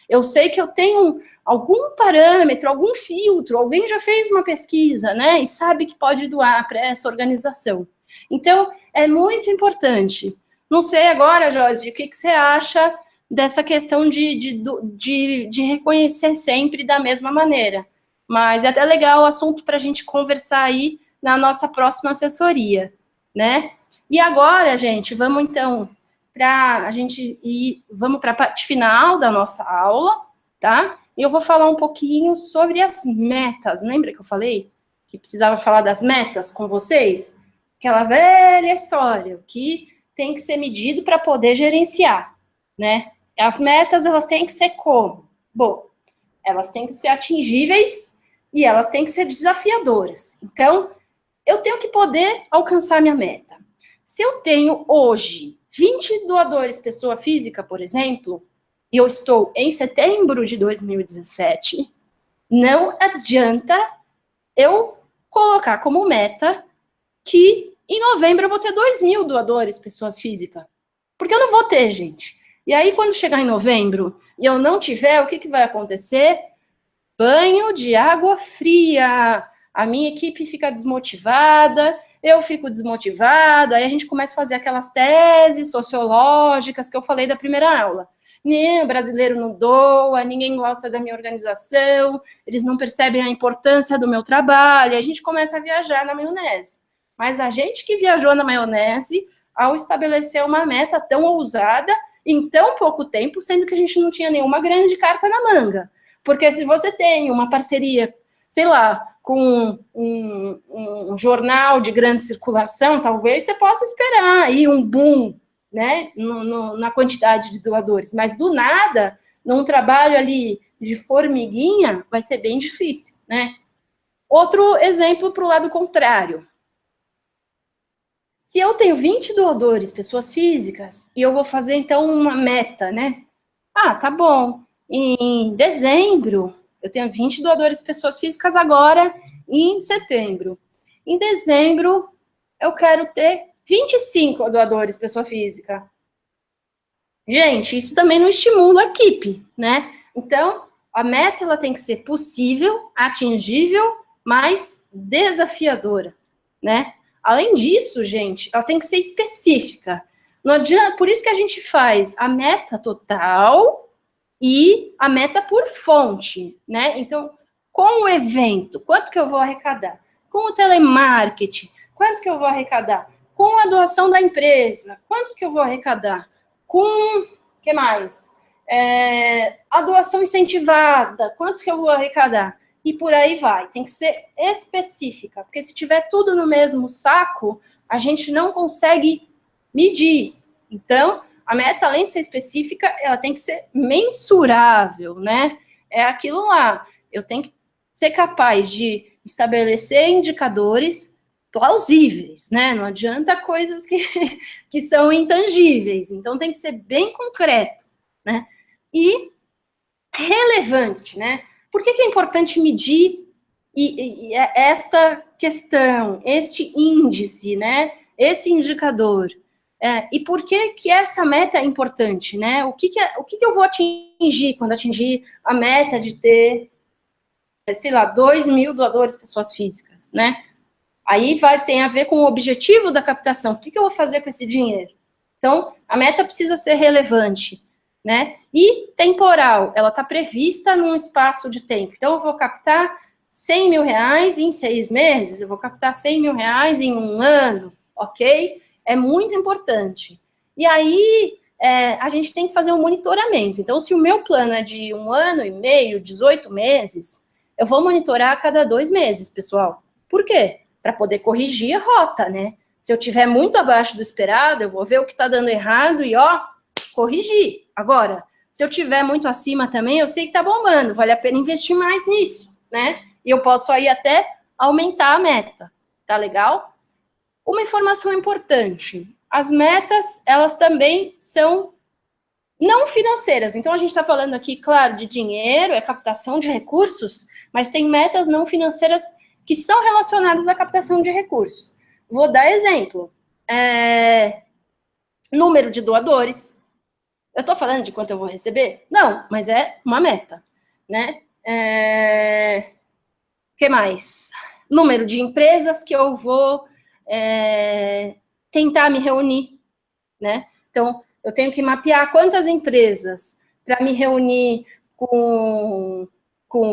eu sei que eu tenho algum parâmetro, algum filtro, alguém já fez uma pesquisa, né? E sabe que pode doar para essa organização. Então, é muito importante. Não sei agora, Jorge, o que você acha dessa questão de reconhecer sempre da mesma maneira. Mas é até legal o assunto para a gente conversar aí na nossa próxima assessoria, né? E agora, gente, vamos então vamos para a parte final da nossa aula, tá? E eu vou falar um pouquinho sobre as metas. Lembra que eu falei que precisava falar das metas com vocês? Aquela velha história, que tem que ser medido para poder gerenciar, né? As metas, elas têm que ser como? Bom, elas têm que ser atingíveis e elas têm que ser desafiadoras. Então, eu tenho que poder alcançar minha meta. Se eu tenho hoje 20 doadores pessoa física, por exemplo, e eu estou em setembro de 2017, não adianta eu colocar como meta que em novembro eu vou ter 2.000 doadores pessoas físicas. Porque eu não vou ter, gente. E aí, quando chegar em novembro e eu não tiver, o que vai acontecer? Banho de água fria. A minha equipe fica desmotivada, eu fico desmotivada, aí a gente começa a fazer aquelas teses sociológicas que eu falei da primeira aula. O brasileiro não doa, ninguém gosta da minha organização, eles não percebem a importância do meu trabalho, a gente começa a viajar na maionese. Mas a gente que viajou na maionese, ao estabelecer uma meta tão ousada, em tão pouco tempo, sendo que a gente não tinha nenhuma grande carta na manga. Porque se você tem uma parceria, sei lá, com um jornal de grande circulação, talvez você possa esperar aí um boom, né, na quantidade de doadores. Mas do nada, num trabalho ali de formiguinha, vai ser bem difícil, né? Outro exemplo para o lado contrário. Se eu tenho 20 doadores, pessoas físicas, e eu vou fazer, então, uma meta, né? Ah, tá bom. Em dezembro, eu tenho 20 doadores, pessoas físicas, agora em setembro. Em dezembro, eu quero ter 25 doadores, pessoa física. Gente, isso também não estimula a equipe, né? Então, a meta, ela tem que ser possível, atingível, mas desafiadora, né? Além disso, gente, ela tem que ser específica. Não adianta, por isso que a gente faz a meta total e a meta por fonte, né? Então, com o evento, quanto que eu vou arrecadar? Com o telemarketing, quanto que eu vou arrecadar? Com a doação da empresa, quanto que eu vou arrecadar? Com, o que mais? A doação incentivada, quanto que eu vou arrecadar? E por aí vai, tem que ser específica, porque se tiver tudo no mesmo saco, a gente não consegue medir. Então, a meta, além de ser específica, ela tem que ser mensurável, né? É aquilo lá, eu tenho que ser capaz de estabelecer indicadores plausíveis, né? Não adianta coisas que são intangíveis, então tem que ser bem concreto, né? E relevante, né? Por que é importante medir esta questão, este índice, né? Esse indicador? E por que essa meta é importante, né? O que eu vou atingir quando atingir a meta de ter, sei lá, 2.000 doadores, pessoas físicas, né? Aí tem a ver com o objetivo da captação. O que eu vou fazer com esse dinheiro? Então, a meta precisa ser relevante, né? E temporal, ela está prevista num espaço de tempo. Então, eu vou captar 100 mil reais em 6 meses, eu vou captar 100 mil reais em 1 ano, ok? É muito importante. E aí, a gente tem que fazer um monitoramento. Então, se o meu plano é de 1 ano e meio, 18 meses, eu vou monitorar a cada 2 meses, pessoal. Por quê? Para poder corrigir a rota, né? Se eu tiver muito abaixo do esperado, eu vou ver o que está dando errado e, corrigir. Agora, se eu tiver muito acima também, eu sei que está bombando, vale a pena investir mais nisso, né? E eu posso aí até aumentar a meta, tá legal? Uma informação importante, as metas, elas também são não financeiras. Então, a gente está falando aqui, claro, de dinheiro, captação de recursos, mas tem metas não financeiras que são relacionadas à captação de recursos. Vou dar exemplo. Número de doadores. Eu estou falando de quanto eu vou receber? Não, mas é uma meta, né? Que mais? Número de empresas que eu vou tentar me reunir, né? Então, eu tenho que mapear quantas empresas para me reunir com,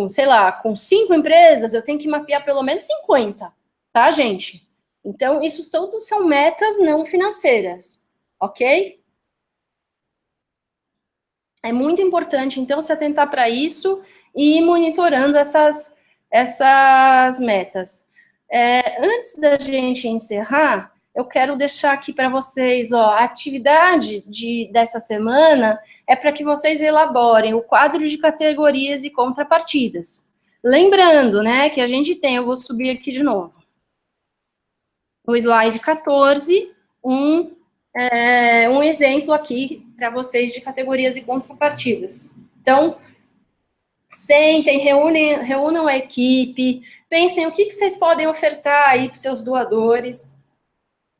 sei lá, com 5 empresas, eu tenho que mapear pelo menos 50, tá, gente? Então, isso todos são metas não financeiras, ok? É muito importante, então, se atentar para isso e ir monitorando essas metas. Antes da gente encerrar, eu quero deixar aqui para vocês, a atividade dessa semana é para que vocês elaborem o quadro de categorias e contrapartidas. Lembrando, né, que a gente tem, eu vou subir aqui de novo, no slide 14, um exemplo aqui para vocês de categorias e contrapartidas. Então, sentem, reúnam a equipe, pensem o que vocês podem ofertar aí para os seus doadores.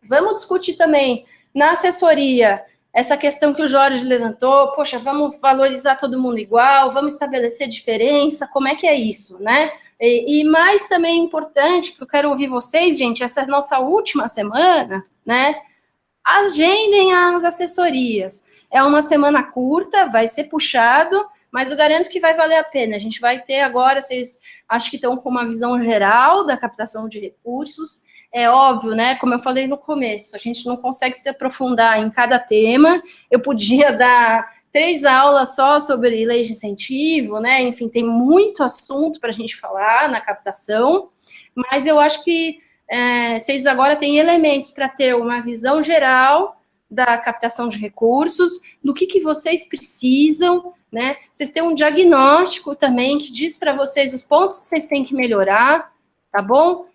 Vamos discutir também na assessoria essa questão que o Jorge levantou, poxa, vamos valorizar todo mundo igual, vamos estabelecer diferença, como é que é isso, né? E mais também importante, que eu quero ouvir vocês, gente, essa é a nossa última semana, né? Agendem as assessorias. É uma semana curta, vai ser puxado, mas eu garanto que vai valer a pena. A gente vai ter agora, vocês acho que estão com uma visão geral da captação de recursos. É óbvio, né? Como eu falei no começo, a gente não consegue se aprofundar em cada tema. Eu podia dar 3 aulas só sobre leis de incentivo, né? Enfim, tem muito assunto para a gente falar na captação, mas eu acho que vocês agora têm elementos para ter uma visão geral da captação de recursos, do que vocês precisam, né? Vocês têm um diagnóstico também que diz para vocês os pontos que vocês têm que melhorar, tá bom?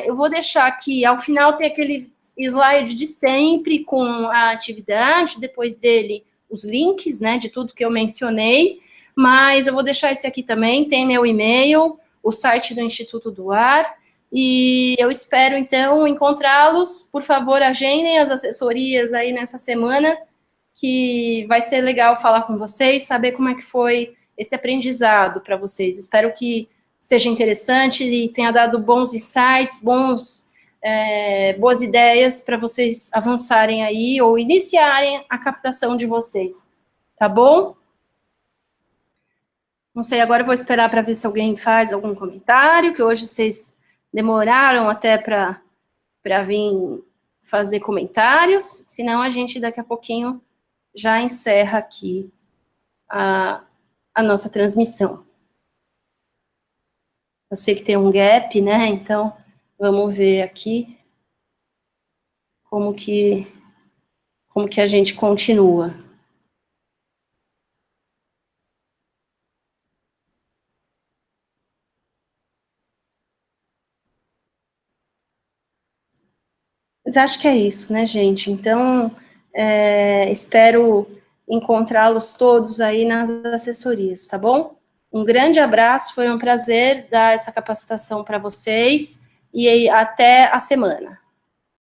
Eu vou deixar aqui, ao final tem aquele slide de sempre com a atividade, depois dele os links, né, de tudo que eu mencionei, mas eu vou deixar esse aqui também, tem meu e-mail, o site do Instituto do Ar, e eu espero, então, encontrá-los. Por favor, agendem as assessorias aí nessa semana, que vai ser legal falar com vocês, saber como é que foi esse aprendizado para vocês. Espero que seja interessante e tenha dado bons insights, bons boas ideias para vocês avançarem aí ou iniciarem a captação de vocês, tá bom? Não sei, agora eu vou esperar para ver se alguém faz algum comentário, que hoje vocês demoraram até para vir fazer comentários, senão a gente daqui a pouquinho já encerra aqui a nossa transmissão. Eu sei que tem um gap, né? Então, vamos ver aqui como que a gente continua. Mas acho que é isso, né, gente? Então, espero encontrá-los todos aí nas assessorias, tá bom? Um grande abraço, foi um prazer dar essa capacitação para vocês e até a semana.